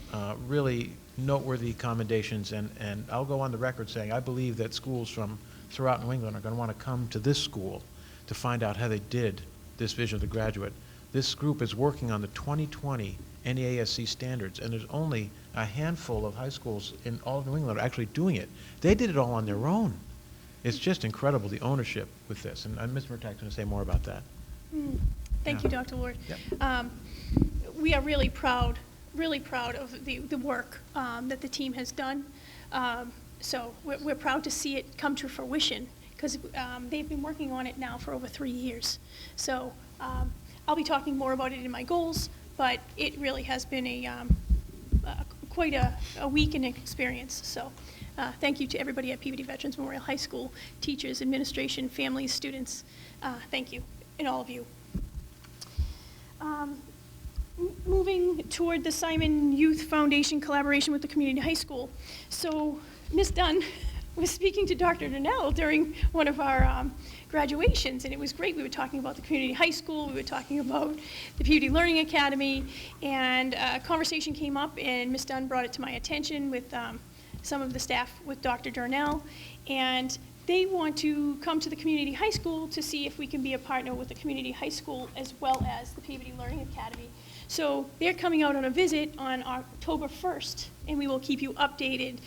really noteworthy commendations, and I'll go on the record saying I believe that schools from throughout New England are going to want to come to this school to find out how they did this vision of the graduate. This group is working on the 2020 NEASC standards, and there's only a handful of high schools in all of New England that are actually doing it. They did it all on their own. It's just incredible, the ownership with this, and Ms. Murtak's going to say more about that. Thank you, Dr. Lord. Yep. We are really proud of the work that the team has done. So we're proud to see it come to fruition, because they've been working on it now for over 3 years. So I'll be talking more about it in my goals, but it really has been quite a week in experience. So thank you to everybody at Peabody Veterans Memorial High School, teachers, administration, families, students. Thank you, and all of you. Moving toward the Simon Youth Foundation collaboration with the community high school. So Ms. Dunn was speaking to Dr. Donnell during one of our graduations, and it was great. We were talking about the community high school, we were talking about the Peabody Learning Academy, and a conversation came up, and Ms. Dunn brought it to my attention with some of the staff with Dr. Donnell, and they want to come to the community high school to see if we can be a partner with the community high school as well as the Peabody Learning Academy. So they're coming out on a visit on October 1st, and we will keep you updated.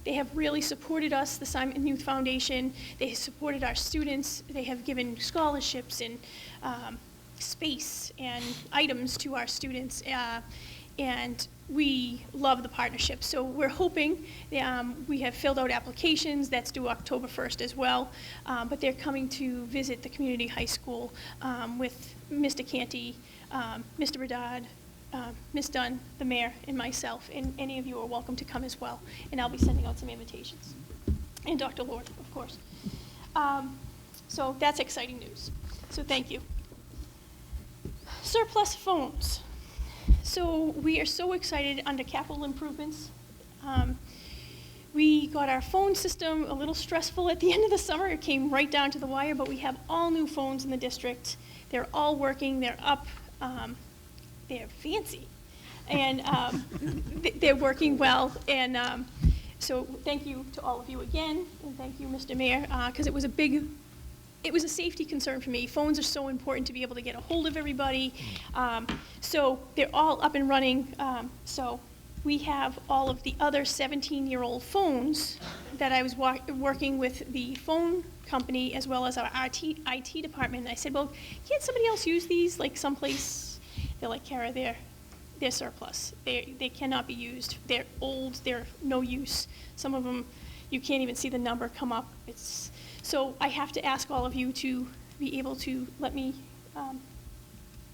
They have really supported us, the Simon Youth Foundation. They have supported our students. They have given scholarships and space and items to our students, and we love the partnership. So we're hoping, we have filled out applications, that's due October 1st as well, but they're coming to visit the community high school with Mr. Canty, Mr. Bedard, Ms. Dunn, the mayor, and myself, and any of you are welcome to come as well, and I'll be sending out some invitations, and Dr. Lord, of course. So that's exciting news, so thank you. Surplus phones. So we are so excited under capital improvements. We got our phone system a little stressful at the end of the summer. It came right down to the wire, but we have all new phones in the district. They're all working, they're up, they're fancy, and they're working well. And so thank you to all of you again, and thank you, Mr. Mayor, because it was a safety concern for me. Phones are so important to be able to get a hold of everybody. So they're all up and running. So we have all of the other 17-year-old phones that I was working with the phone company as well as our IT department. And I said, well, can't somebody else use these, like someplace? They're like, Kara, they're surplus. They cannot be used. They're old, they're no use. Some of them, you can't even see the number come up. So I have to ask all of you to be able to let me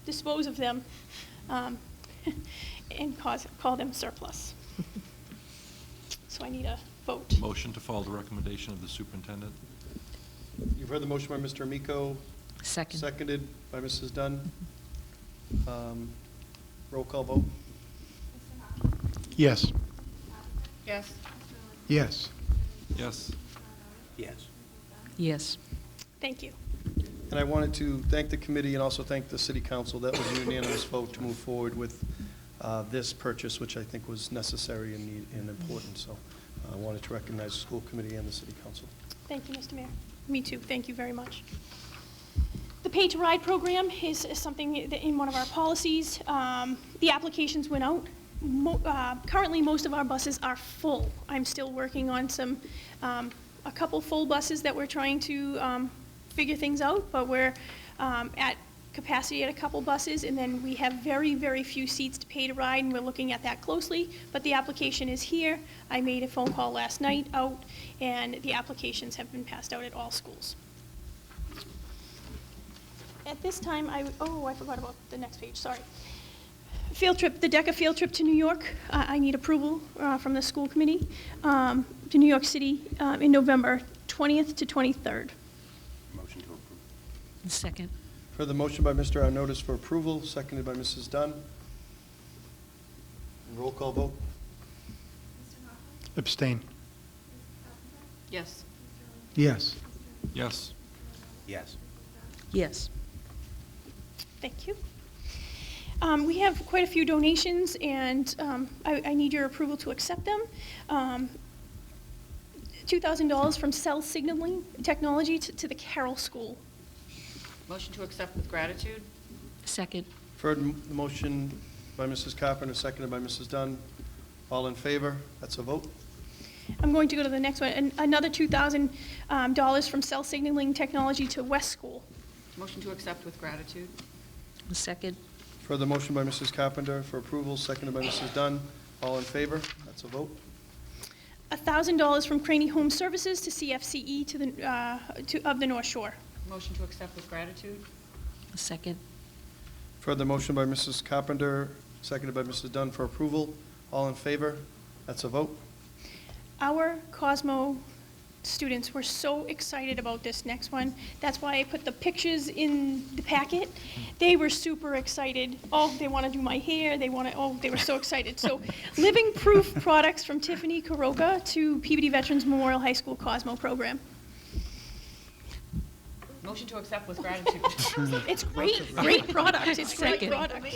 dispose of them and call them surplus. So I need a vote. Motion to follow the recommendation of the superintendent. You've heard the motion by Mr. Amico. Second. Seconded by Mrs. Dunn. Roll call vote. Yes. Yes. Yes. Yes. Yes. Yes. Thank you. And I wanted to thank the committee and also thank the city council. That was a unanimous vote to move forward with this purchase, which I think was necessary and important. So I wanted to recognize the school committee and the city council. Thank you, Mr. Mayor. Me too. Thank you very much. The Pay to Ride program is something that in one of our policies. The applications went out. Currently, most of our buses are full. I'm still working on a couple full buses that we're trying to figure things out, but we're at capacity at a couple buses, and then we have very, very few seats to pay to ride, and we're looking at that closely, but the application is here. I made a phone call last night out, and the applications have been passed out at all schools. At this time, I forgot about the next page, sorry. field trip, the DECA field trip to New York. I need approval from the school committee to New York City in November 20th to 23rd. Motion to approve. Second. For the motion by Mr. Arnottis for approval, seconded by Mrs. Dunn. Roll call vote. Abstain. Yes. Yes. Yes. Yes. Yes. Thank you. We have quite a few donations, and I need your approval to accept them. $2,000 from Cell Signaling Technology to the Carroll School. Motion to accept with gratitude? Second. For the motion by Mrs. Carpenter, seconded by Mrs. Dunn. All in favor? That's a vote. I'm going to go to the next one. Another $2,000 from Cell Signaling Technology to West School. Motion to accept with gratitude? Second. For the motion by Mrs. Carpenter for approval, seconded by Mrs. Dunn. All in favor? That's a vote. $1,000 from Craney Home Services to CFCE of the North Shore. Motion to accept with gratitude? Second. For the motion by Mrs. Carpenter, seconded by Mrs. Dunn for approval. All in favor? That's a vote. Our Cosmo students were so excited about this next one. That's why I put the pictures in the packet. They were super excited. Oh, they want to do my hair. They were so excited. So living proof products from Tiffany Karoga to Peabody Veterans Memorial High School Cosmo program. Motion to accept with gratitude? It's great product. It's great Second. product.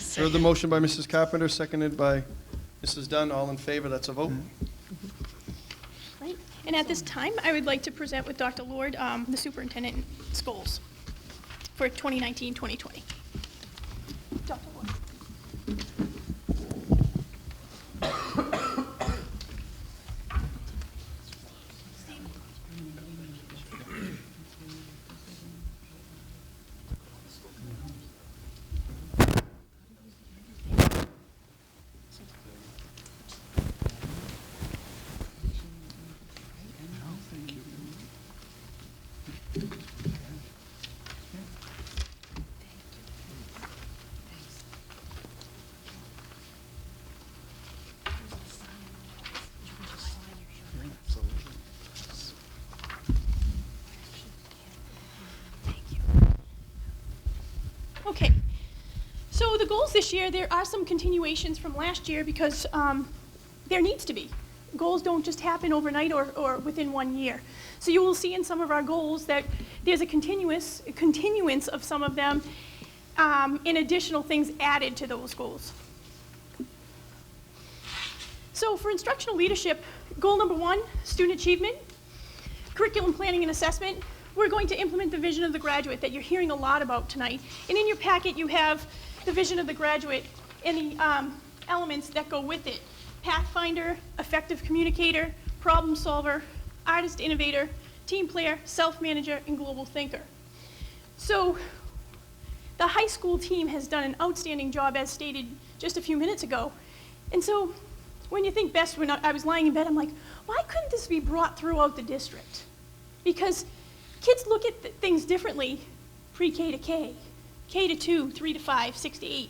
For the motion by Mrs. Carpenter, seconded by Mrs. Dunn. All in favor? That's a vote. Right. And at this time, I would like to present with Dr. Lord, the superintendent schools for 2019-2020. Dr. Lord. Okay, so the goals this year, there are some continuations from last year because there needs to be. Goals don't just happen overnight or within 1 year. So you will see in some of our goals that there's a continuance of some of them and additional things added to those goals. So for instructional leadership, goal number 1, student achievement, curriculum planning and assessment. We're going to implement the vision of the graduate that you're hearing a lot about tonight. And in your packet, you have the vision of the graduate and the elements that go with it. Pathfinder, effective communicator, problem solver, artist innovator, team player, self-manager, and global thinker. So the high school team has done an outstanding job as stated just a few minutes ago. And so when you think best, when I was lying in bed, I'm like, why couldn't this be brought throughout the district? Because kids look at things differently pre-K to K, K to 2, 3 to 5, 6 to 8,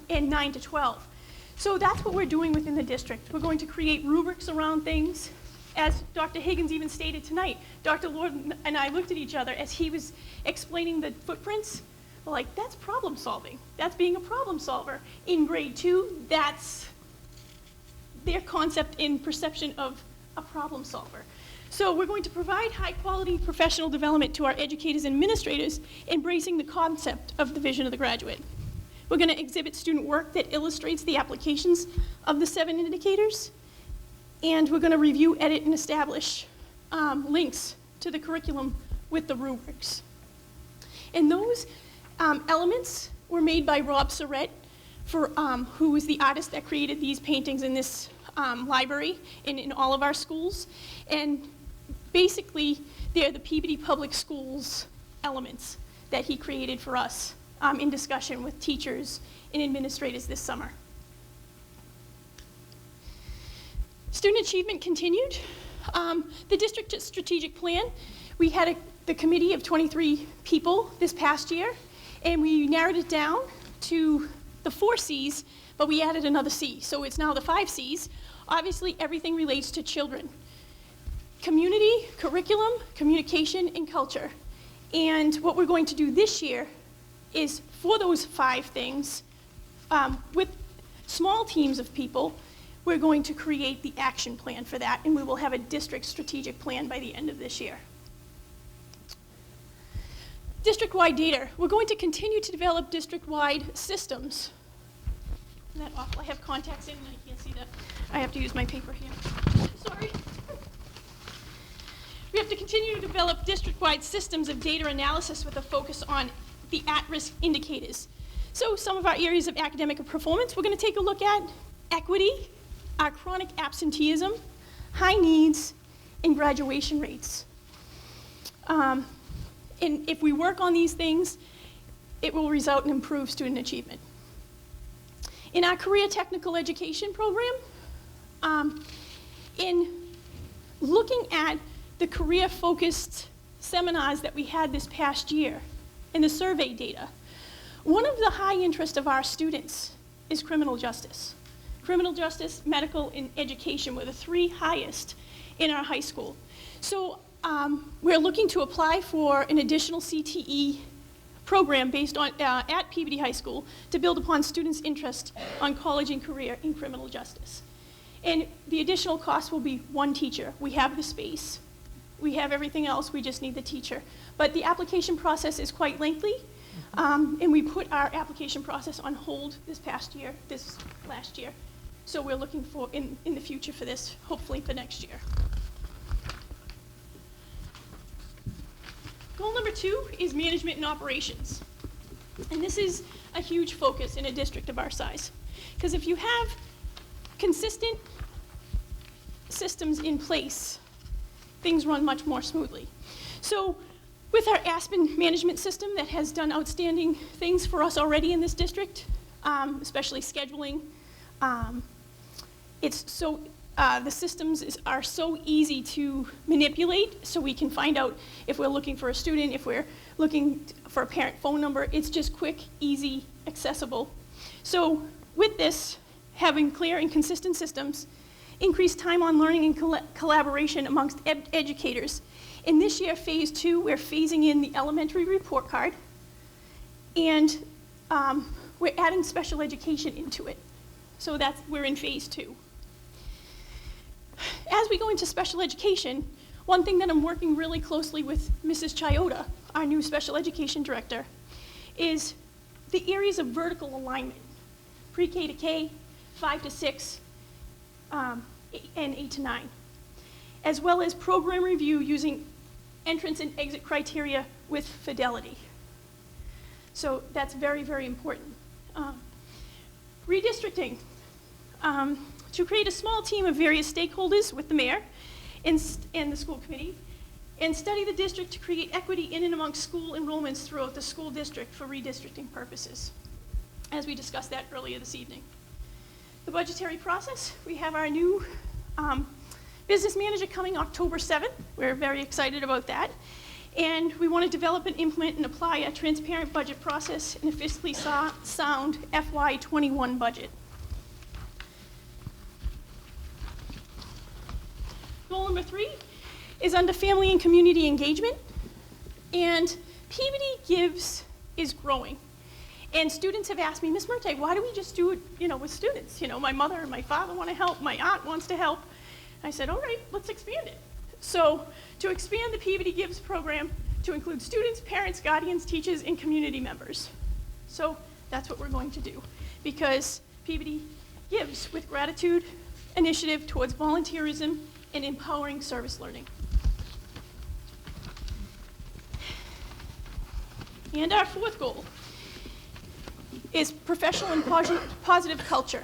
and 9 to 12. So that's what we're doing within the district. We're going to create rubrics around things. As Dr. Higgins even stated tonight, Dr. Lord and I looked at each other as he was explaining the footprints. We're like, that's problem solving. That's being a problem solver. In grade 2, that's their concept in perception of a problem solver. So we're going to provide high-quality professional development to our educators and administrators, embracing the concept of the vision of the graduate. We're going to exhibit student work that illustrates the applications of the 7 indicators, and we're going to review, edit, and establish links to the curriculum with the rubrics. And those elements were made by Rob Surrett, who is the artist that created these paintings in this library and in all of our schools. And basically, they're the Peabody Public Schools elements that he created for us in discussion with teachers and administrators this summer. Student achievement continued. The district strategic plan, we had the committee of 23 people this past year, and we narrowed it down to the the 4 C's, but we added another C. So it's now the 5 C's. Obviously, everything relates to children. Community, curriculum, communication, and culture. And what we're going to do this year is for those 5 things, with small teams of people, we're going to create the action plan for that, and we will have a district strategic plan by the end of this year. District-wide data. We're going to continue to develop district-wide systems. Isn't that awful? I have contacts in and I can't see that. I have to use my paper here. Sorry. We have to continue to develop district-wide systems of data analysis with a focus on the at-risk indicators. So some of our areas of academic performance we're going to take a look at: equity, our chronic absenteeism, high needs, and graduation rates. And if we work on these things, it will result in improved student achievement. In our career technical education program, in looking at the career-focused seminars that we had this past year and the survey data, one of the high interests of our students is criminal justice. Criminal justice, medical, and education were the 3 highest in our high school. So we're looking to apply for an additional CTE program based on, at Peabody High School to build upon students' interest on college and career in criminal justice. And the additional cost will be 1 teacher. We have the space. We have everything else. We just need the teacher. But the application process is quite lengthy, and we put our application process on hold this last year. So we're looking for, in the future for this, hopefully for next year. Goal number 2 is management and operations. And this is a huge focus in a district of our size. Because if you have consistent systems in place, things run much more smoothly. So with our Aspen management system that has done outstanding things for us already in this district, especially scheduling, the systems are so easy to manipulate, so we can find out if we're looking for a student, if we're looking for a parent phone number. It's just quick, easy, accessible. So with this, having clear and consistent systems, increased time on learning and collaboration amongst educators. In this year, phase 2, we're phasing in the elementary report card, and we're adding special education into it. So we're in phase 2. As we go into special education, one thing that I'm working really closely with Mrs. Chioda, our new special education director, is the areas of vertical alignment, pre-K to K, 5 to 6, and 8 to 9, as well as program review using entrance and exit criteria with fidelity. So that's very, very important. Redistricting. To create a small team of various stakeholders with the mayor and the school committee, and study the district to create equity in and amongst school enrollments throughout the school district for redistricting purposes, as we discussed that earlier this evening. The budgetary process, we have our new business manager coming October 7th. We're very excited about that. And we want to develop and implement and apply a transparent budget process and a fiscally sound FY21 budget. Goal number 3 is under family and community engagement. And Peabody Gives is growing. And students have asked me, Ms. Murtagh, why do we just do it, with students? My mother and my father want to help, my aunt wants to help. I said, all right, let's expand it. So to expand the Peabody Gives program to include students, parents, guardians, teachers, and community members. So that's what we're going to do, because Peabody Gives with gratitude initiative towards volunteerism and empowering service learning. And our 4th goal is professional and positive culture.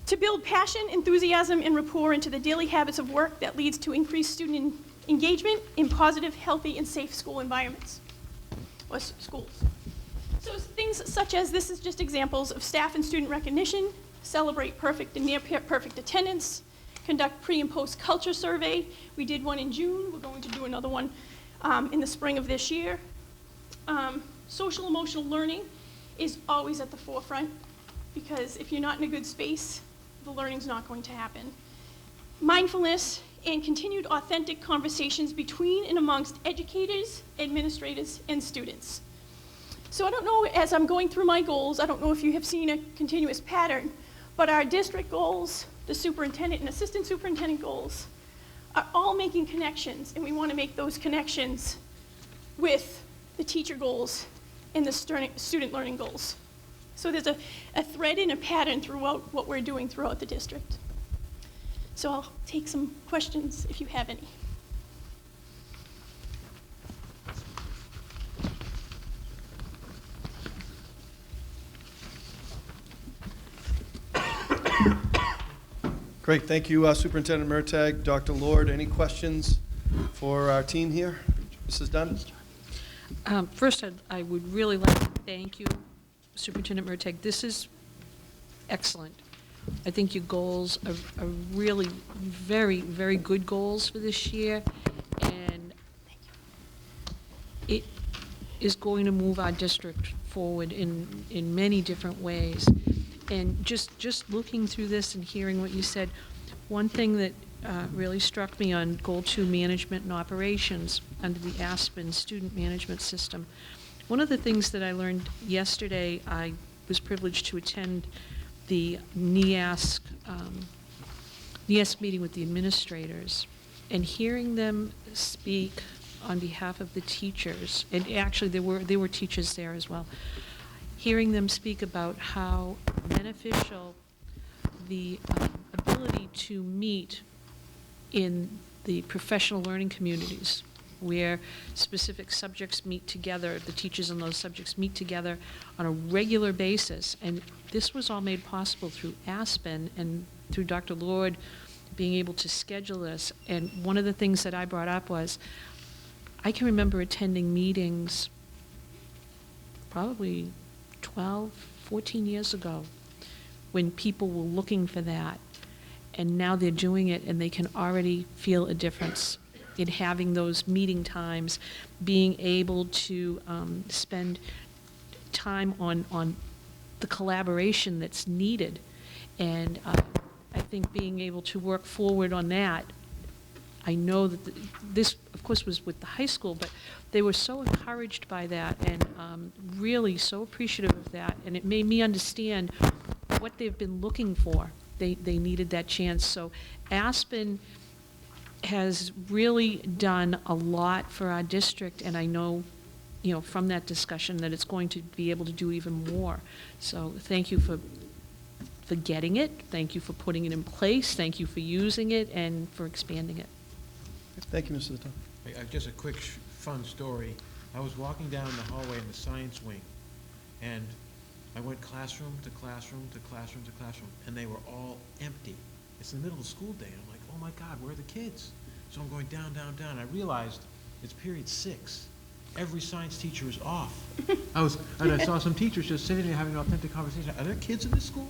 To build passion, enthusiasm, and rapport into the daily habits of work that leads to increased student engagement in positive, healthy, and safe school environments, or schools. So things such as, this is just examples of staff and student recognition, celebrate perfect and near perfect attendance, conduct pre and post culture survey. We did one in June. We're going to do another one in the spring of this year. Social emotional learning is always at the forefront, because if you're not in a good space, the learning's not going to happen. Mindfulness and continued authentic conversations between and amongst educators, administrators, and students. So I don't know, as I'm going through my goals, I don't know if you have seen a continuous pattern, but our district goals, the superintendent and assistant superintendent goals, are all making connections, and we want to make those connections with the teacher goals and the student learning goals. So there's a thread and a pattern throughout what we're doing throughout the district. So I'll take some questions if you have any. Great, thank you, Superintendent Murtagh. Dr. Lord, any questions for our team here? Mrs. Dunn? First, I would really like to thank you, Superintendent Murtagh. This is excellent. I think your goals are really very, very good goals for this year, and it is going to move our district forward in many different ways. And just looking through this and hearing what you said, one thing that really struck me on Goal 2, Management and Operations, under the Aspen Student Management System. One of the things that I learned yesterday, I was privileged to attend the NEASC meeting with the administrators, and hearing them speak on behalf of the teachers, and actually there were teachers there as well, hearing them speak about how beneficial the ability to meet in the professional learning communities, where specific subjects meet together, the teachers in those subjects meet together on a regular basis. And this was all made possible through Aspen and through Dr. Lord being able to schedule this. And one of the things that I brought up was, I can remember attending meetings probably 12, 14 years ago when people were looking for that. And now they're doing it, and they can already feel a difference in having those meeting times, being able to spend time on the collaboration that's needed. And I think being able to work forward on that, I know that this, of course, was with the high school, but they were so encouraged by that and really so appreciative of that. And it made me understand what they've been looking for. They needed that chance. So Aspen has really done a lot for our district, and I know, from that discussion that it's going to be able to do even more. So thank you for getting it. Thank you for putting it in place. Thank you for using it and for expanding it. Thank you, Mrs. Dunn. Just a quick fun story. I was walking down the hallway in the science wing, and I went classroom to classroom to classroom to classroom, and they were all empty. It's the middle of the school day. I'm like, oh my God, where are the kids? So I'm going down, down, down. I realized it's period 6. Every science teacher is off. And I saw some teachers just sitting there having an authentic conversation. Are there kids in this school?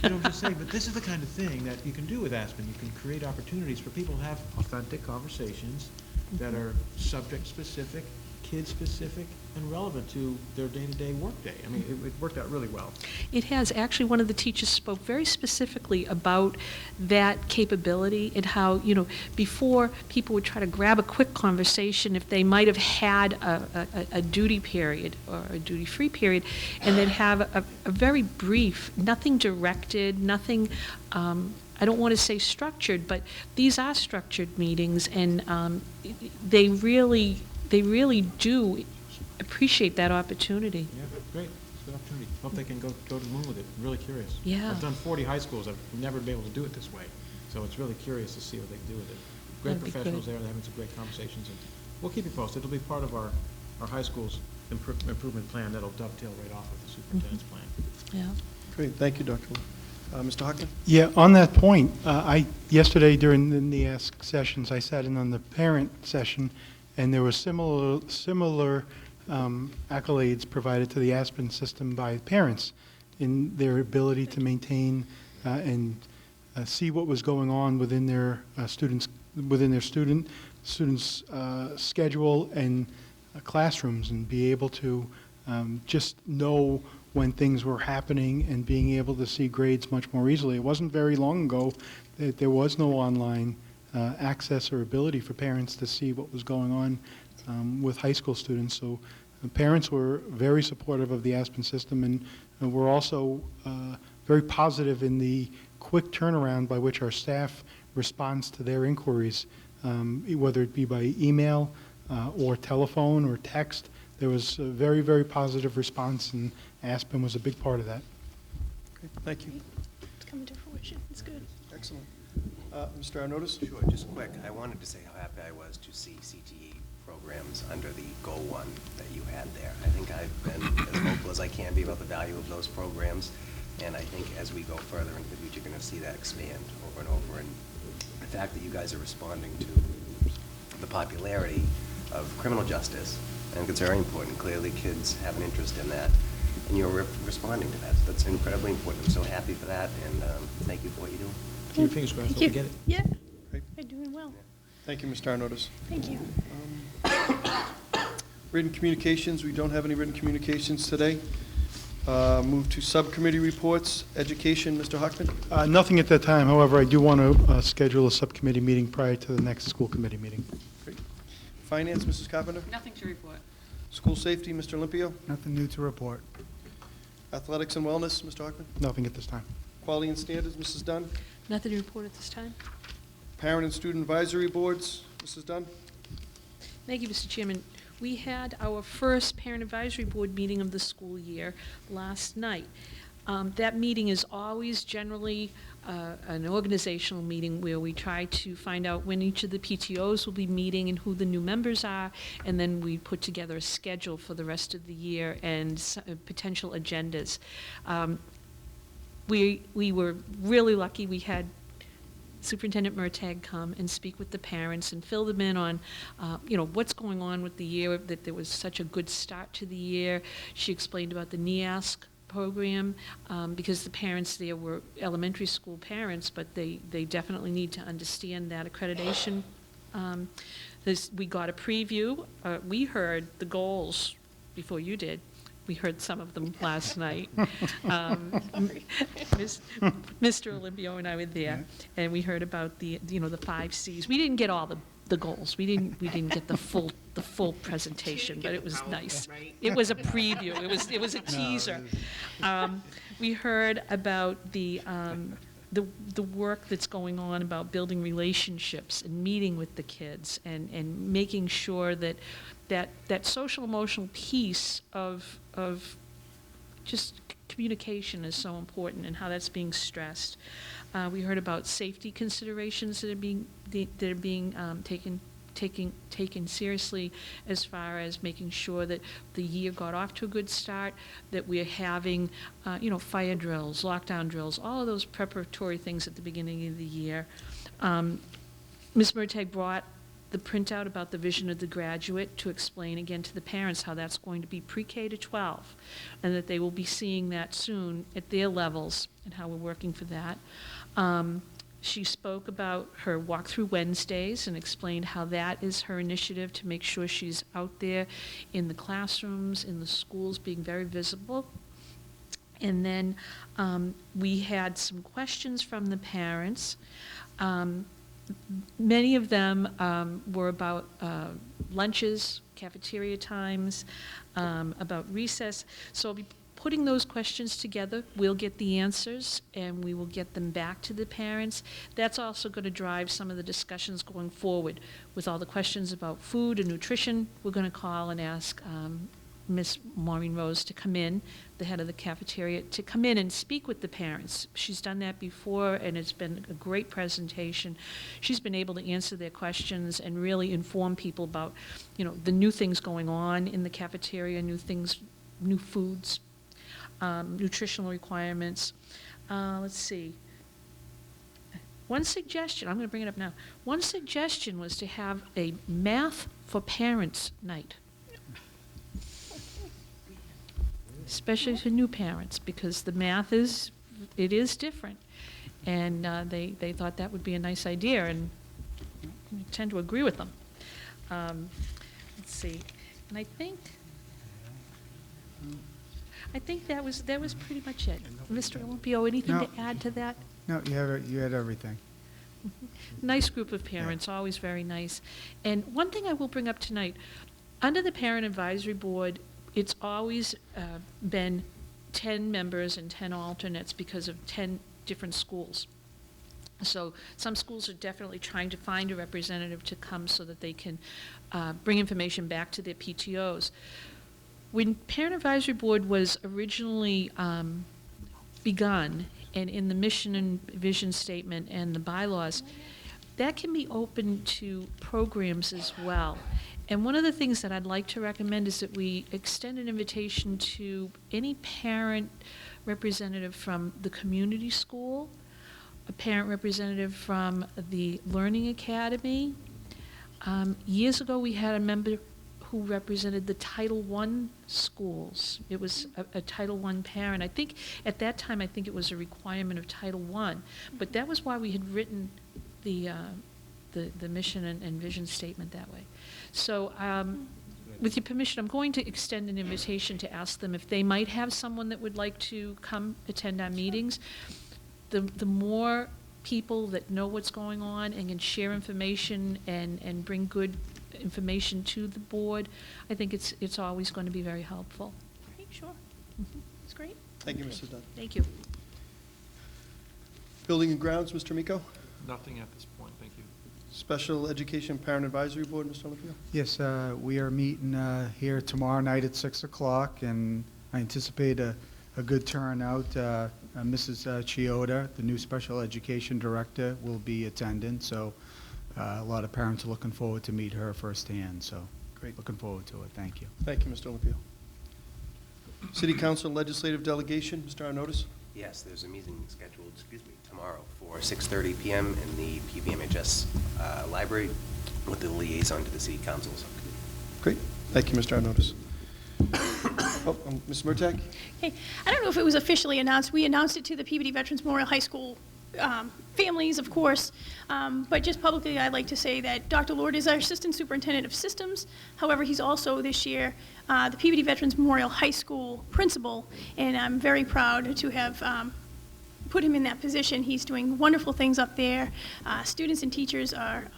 And just saying, but this is the kind of thing that you can do with Aspen. You can create opportunities for people to have authentic conversations that are subject-specific, kid-specific, and relevant to their day-to-day workday. I mean, it worked out really well. It has. Actually, one of the teachers spoke very specifically about that capability and how, before people would try to grab a quick conversation if they might have had a duty period or a duty-free period, and then have a very brief, nothing directed, nothing, I don't want to say structured, but these are structured meetings, and they really do appreciate that opportunity. Yeah, great. It's a good opportunity. Hope they can go to the moon with it. I'm really curious. Yeah. I've done 40 high schools. I've never been able to do it this way. So it's really curious to see what they can do with it. Great That'd be professionals good. there. They're having some great conversations. And we'll keep you posted. It'll be part of our high school's improvement plan that'll dovetail right off of the superintendent's plan. Yeah. Great, thank you, Dr. Lord. Mr. Hockman? Yeah, on that point, yesterday during the NEASC sessions, I sat in on the parent session, and there were similar accolades provided to the Aspen system by parents in their ability to maintain and see what was going on within their students' schedule and classrooms, and be able to just know when things were happening and being able to see grades much more easily. It wasn't very long ago that there was no online access or ability for parents to see what was going on with high school students. So parents were very supportive of the Aspen system, and were also very positive in the quick turnaround by which our staff responds to their inquiries, whether it be by email or telephone or text. There was a very, very positive response, and Aspen was a big part of that. Okay, thank you. It's coming to fruition. It's good. Excellent. Mr. Arnottis? Sure, just quick, I wanted to say how happy I was to see CTE programs under the Go One that you had there. I think I've been as vocal as I can be about the value of those programs, and I think as we go further into the future, you're going to see that expand over and over. And the fact that you guys are responding to the popularity of criminal justice, I think it's very important. Clearly, kids have an interest in that, and you're responding to that. So that's incredibly important. I'm so happy for that, and thank you for what you do. Keep your fingers crossed, Thank hope you. we get it. Yeah, Great. you're doing well. Thank you, Mr. Arnottis. Thank you. Written communications, we don't have any written communications today. Move to subcommittee reports. Education, Mr. Hockman? Nothing at that time. However, I do want to schedule a subcommittee meeting prior to the next school committee meeting. Great. Finance, Mrs. Carpenter? Nothing to report. School safety, Mr. Olympio? Nothing new to report. Athletics and wellness, Mr. Hockman? Nothing at this time. Quality and standards, Mrs. Dunn? Nothing to report at this time. Parent and student advisory boards, Mrs. Dunn? Thank you, Mr. Chairman. We had our first Parent Advisory Board meeting of the school year last night. That meeting is always generally an organizational meeting where we try to find out when each of the PTOs will be meeting and who the new members are, and then we put together a schedule for the rest of the year and potential agendas. We were really lucky. We had Superintendent Murtagh come and speak with the parents and fill them in on, what's going on with the year, that there was such a good start to the year. She explained about the NEASC program, because the parents there were elementary school parents, but they definitely need to understand that accreditation. We got a preview. We heard the goals before you did. We heard some of them last night. Mr. Olympio and I were there, and we heard about the 5 Cs. We didn't get all the goals. We didn't get the full presentation, but it was nice. It was a preview. It was a teaser. We heard about the work that's going on about building relationships and meeting with the kids and making sure that social emotional piece of just communication is so important and how that's being stressed. We heard about safety considerations that are being taken seriously, as far as making sure that the year got off to a good start, that we're having fire drills, lockdown drills, all of those preparatory things at the beginning of the year. Ms. Murtagh brought the printout about the vision of the graduate to explain again to the parents how that's going to be pre-K to 12, and that they will be seeing that soon at their levels and how we're working for that. She spoke about her walkthrough Wednesdays and explained how that is her initiative to make sure she's out there in the classrooms, in the schools, being very visible. And then we had some questions from the parents. Many of them were about lunches, cafeteria times, about recess. So I'll be putting those questions together. We'll get the answers, and we will get them back to the parents. That's also going to drive some of the discussions going forward. With all the questions about food and nutrition, we're going to call and ask Miss Maureen Rose to come in, the head of the cafeteria, to come in and speak with the parents. She's done that before, and it's been a great presentation. She's been able to answer their questions and really inform people about, the new things going on in the cafeteria, new foods, nutritional requirements. Let's see. One suggestion, I'm going to bring it up now. One suggestion was to have a math for parents night. Especially to new parents, because the math is different. And they thought that would be a nice idea, and I tend to agree with them. Let's see. And I think I think that was pretty much it. Mr. Olympio, anything No. to add to that? No, you had everything. Nice group of parents, always very nice. And one thing I will bring up tonight, under the Parent Advisory Board, it's always been 10 members and 10 alternates because of 10 different schools. So some schools are definitely trying to find a representative to come so that they can bring information back to their PTOs. When Parent Advisory Board was originally begun, and in the mission and vision statement and the bylaws, that can be open to programs as well. And one of the things that I'd like to recommend is that we extend an invitation to any parent representative from the community school, a parent representative from the Learning Academy. Years ago, we had a member who represented the Title I schools. It was a Title I parent. I think at that time, I think it was a requirement of Title I, but that was why we had written the mission and vision statement that way. So with your permission, I'm going to extend an invitation to ask them if they might have someone that would like to come attend our meetings. The more people that know what's going on and can share information and bring good information to the board, I think it's always going to be very helpful. Great, sure. That's great. Thank you, Mrs. Dunn. Thank you. Building and Grounds, Mr. Miko. Nothing at this point, thank you. Special Education Parent Advisory Board, Mr. Olympio. Yes, we are meeting here tomorrow night at 6 o'clock, and I anticipate a good turnout. Mrs. Chioda, the new Special Education Director, will be attending, so a lot of parents are looking forward to meet her firsthand, so Great. looking forward to it. Thank you. Thank you, Mr. Olympio. City Council Legislative Delegation, Mr. Arnottis. Yes, there's a meeting scheduled, tomorrow for 6:30 p.m. in the PBMHS library with the liaison to the City Council subcommittee. Great. Thank you, Mr. Arnottis. Ms. Murtagh? Okay, I don't know if it was officially announced. We announced it to the Peabody Veterans Memorial High School families, of course, but just publicly, I'd like to say that Dr. Lord is our Assistant Superintendent of Systems. However, he's also this year the Peabody Veterans Memorial High School principal, and I'm very proud to have put him in that position. He's doing wonderful things up there. Students and teachers are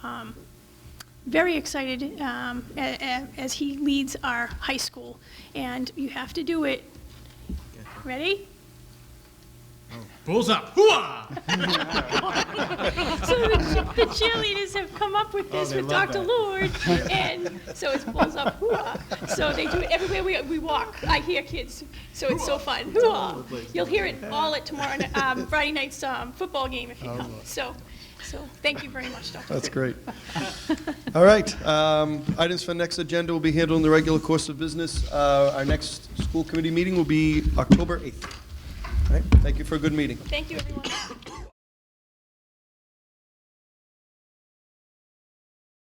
very excited as he leads our high school, and you have to do it. Ready? Bulls up. Hooah! So the cheerleaders have come up with this with Dr. Lord, and so it's bulls up, hooah. So they do it everywhere we walk. I hear kids, so it's so fun. Hooah! You'll hear it all at tomorrow night, Friday night's football game if you come. So thank you very much, Dr. That's great. All right. Items for next agenda will be handled in the regular course of business. Our next school committee meeting will be October 8th. All right. Thank you for a good meeting. Thank you, everyone.